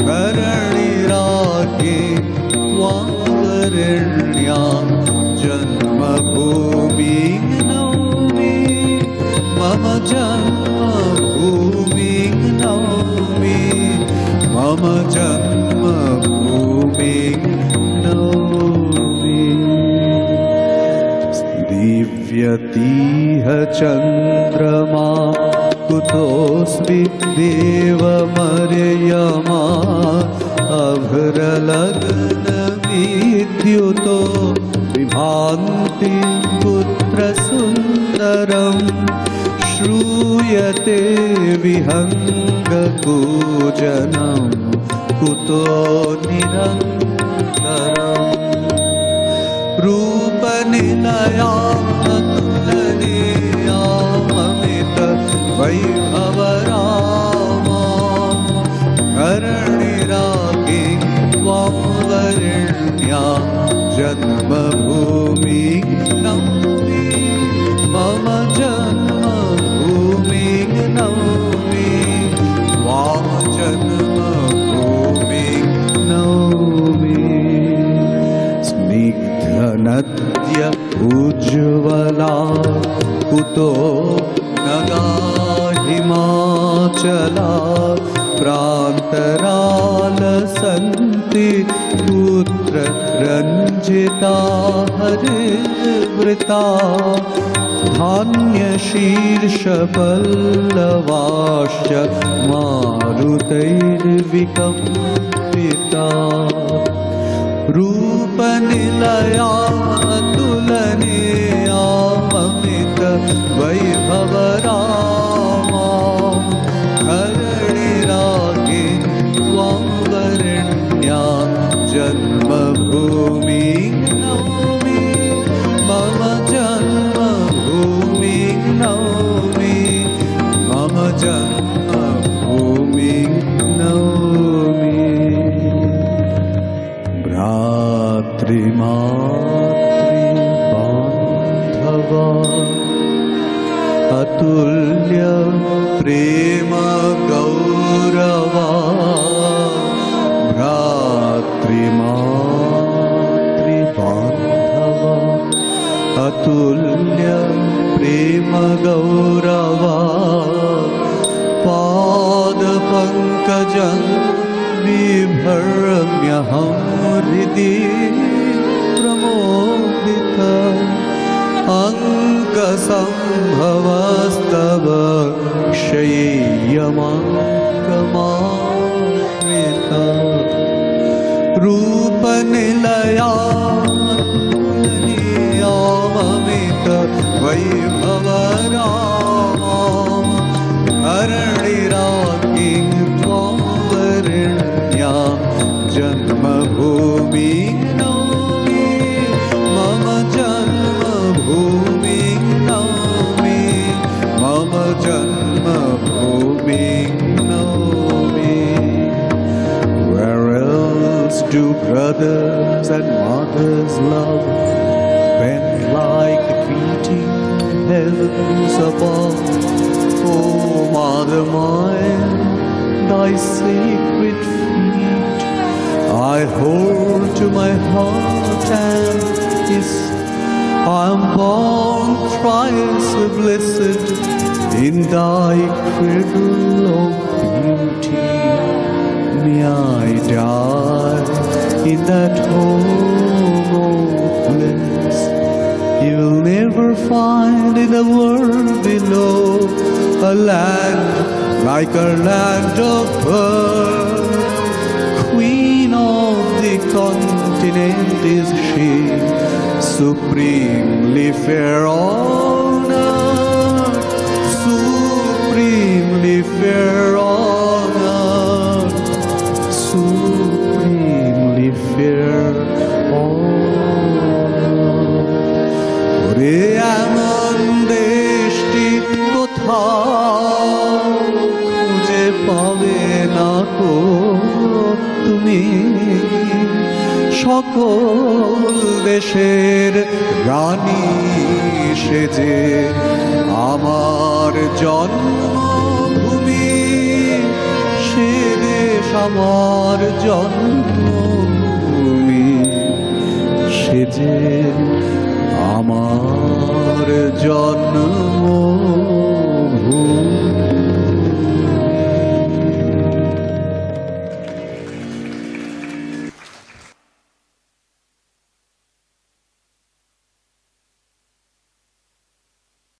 E: करणिरागे वाङ्गरण्यां जन्मभूमि मम जन्मभूमि नौमि मम जन्मभूमि नौमि दिव्यतीह चन्द्रमा कुतोऽस्मि देवमर्यमा अभ्रलग्नविद्युतो विभान्ति पुत्रसुन्दरम् श्रूयते विहङ्गकूजनं कुतो निरन्तरम् रूपनिलयामतुलनीयाममित वैभवरामा करणिरागे वामवरण्या जन्मभूमि नौमि मम जन्मभूमि नौमि वाम जन्मभूमि नौमि स्निग्धनद्य उज्ज्वला कुतो नगा हिमाचला प्रान्तरालसन्ति पुत्ररञ्जिता हरिवृता धान्यशीर्षपल्लवाश्च मारुतैर्विकम्पिता रूपनिलयामतुलनीयाममित वैभवरामा करणिरागे वाङ्गरण्यां जन्मभूमि नौमि मम जन्मभूमि नौमि मम जन्मभूमि नौमि भ्रातृमातृबान्धवा अतुल्य प्रेम गौरवा भ्रातृमातृबान्धवा अतुल्य प्रेम गौरवा पादपङ्कजं बिभर्म्यहं हृदि प्रमोदिता अङ्कसम्भवस्तव क्षय्यमाङ्कमाश्रिता रूपनिलयामतुलनीयाममित वैभवरामा करणिरागे त्वां वरण्या जन्मभूमि नौमि मम जन्मभूमि नौमि मम जन्मभूमि नौमि Where else do brothers and mothers love bend like the greeting heavens above? Oh, Mother mine, thy sacred feet I hold to my heart and kiss. I am born thrice blessed in thy cradle of beauty. May I die in that home of bliss. You will never find in the world below a land like a land of pearl. Queen of the continent is she, supremely fair on earth, supremely fair on earth, supremely fair on earth. ওরে এমন দেশটি কোথাও খুঁজে পাবে না কো তুমি, সকল দেশের রানী সেজে আমার জন্মভূমি, সে দেশ আমার জন্মভূমি, সেজে আমার জন্ম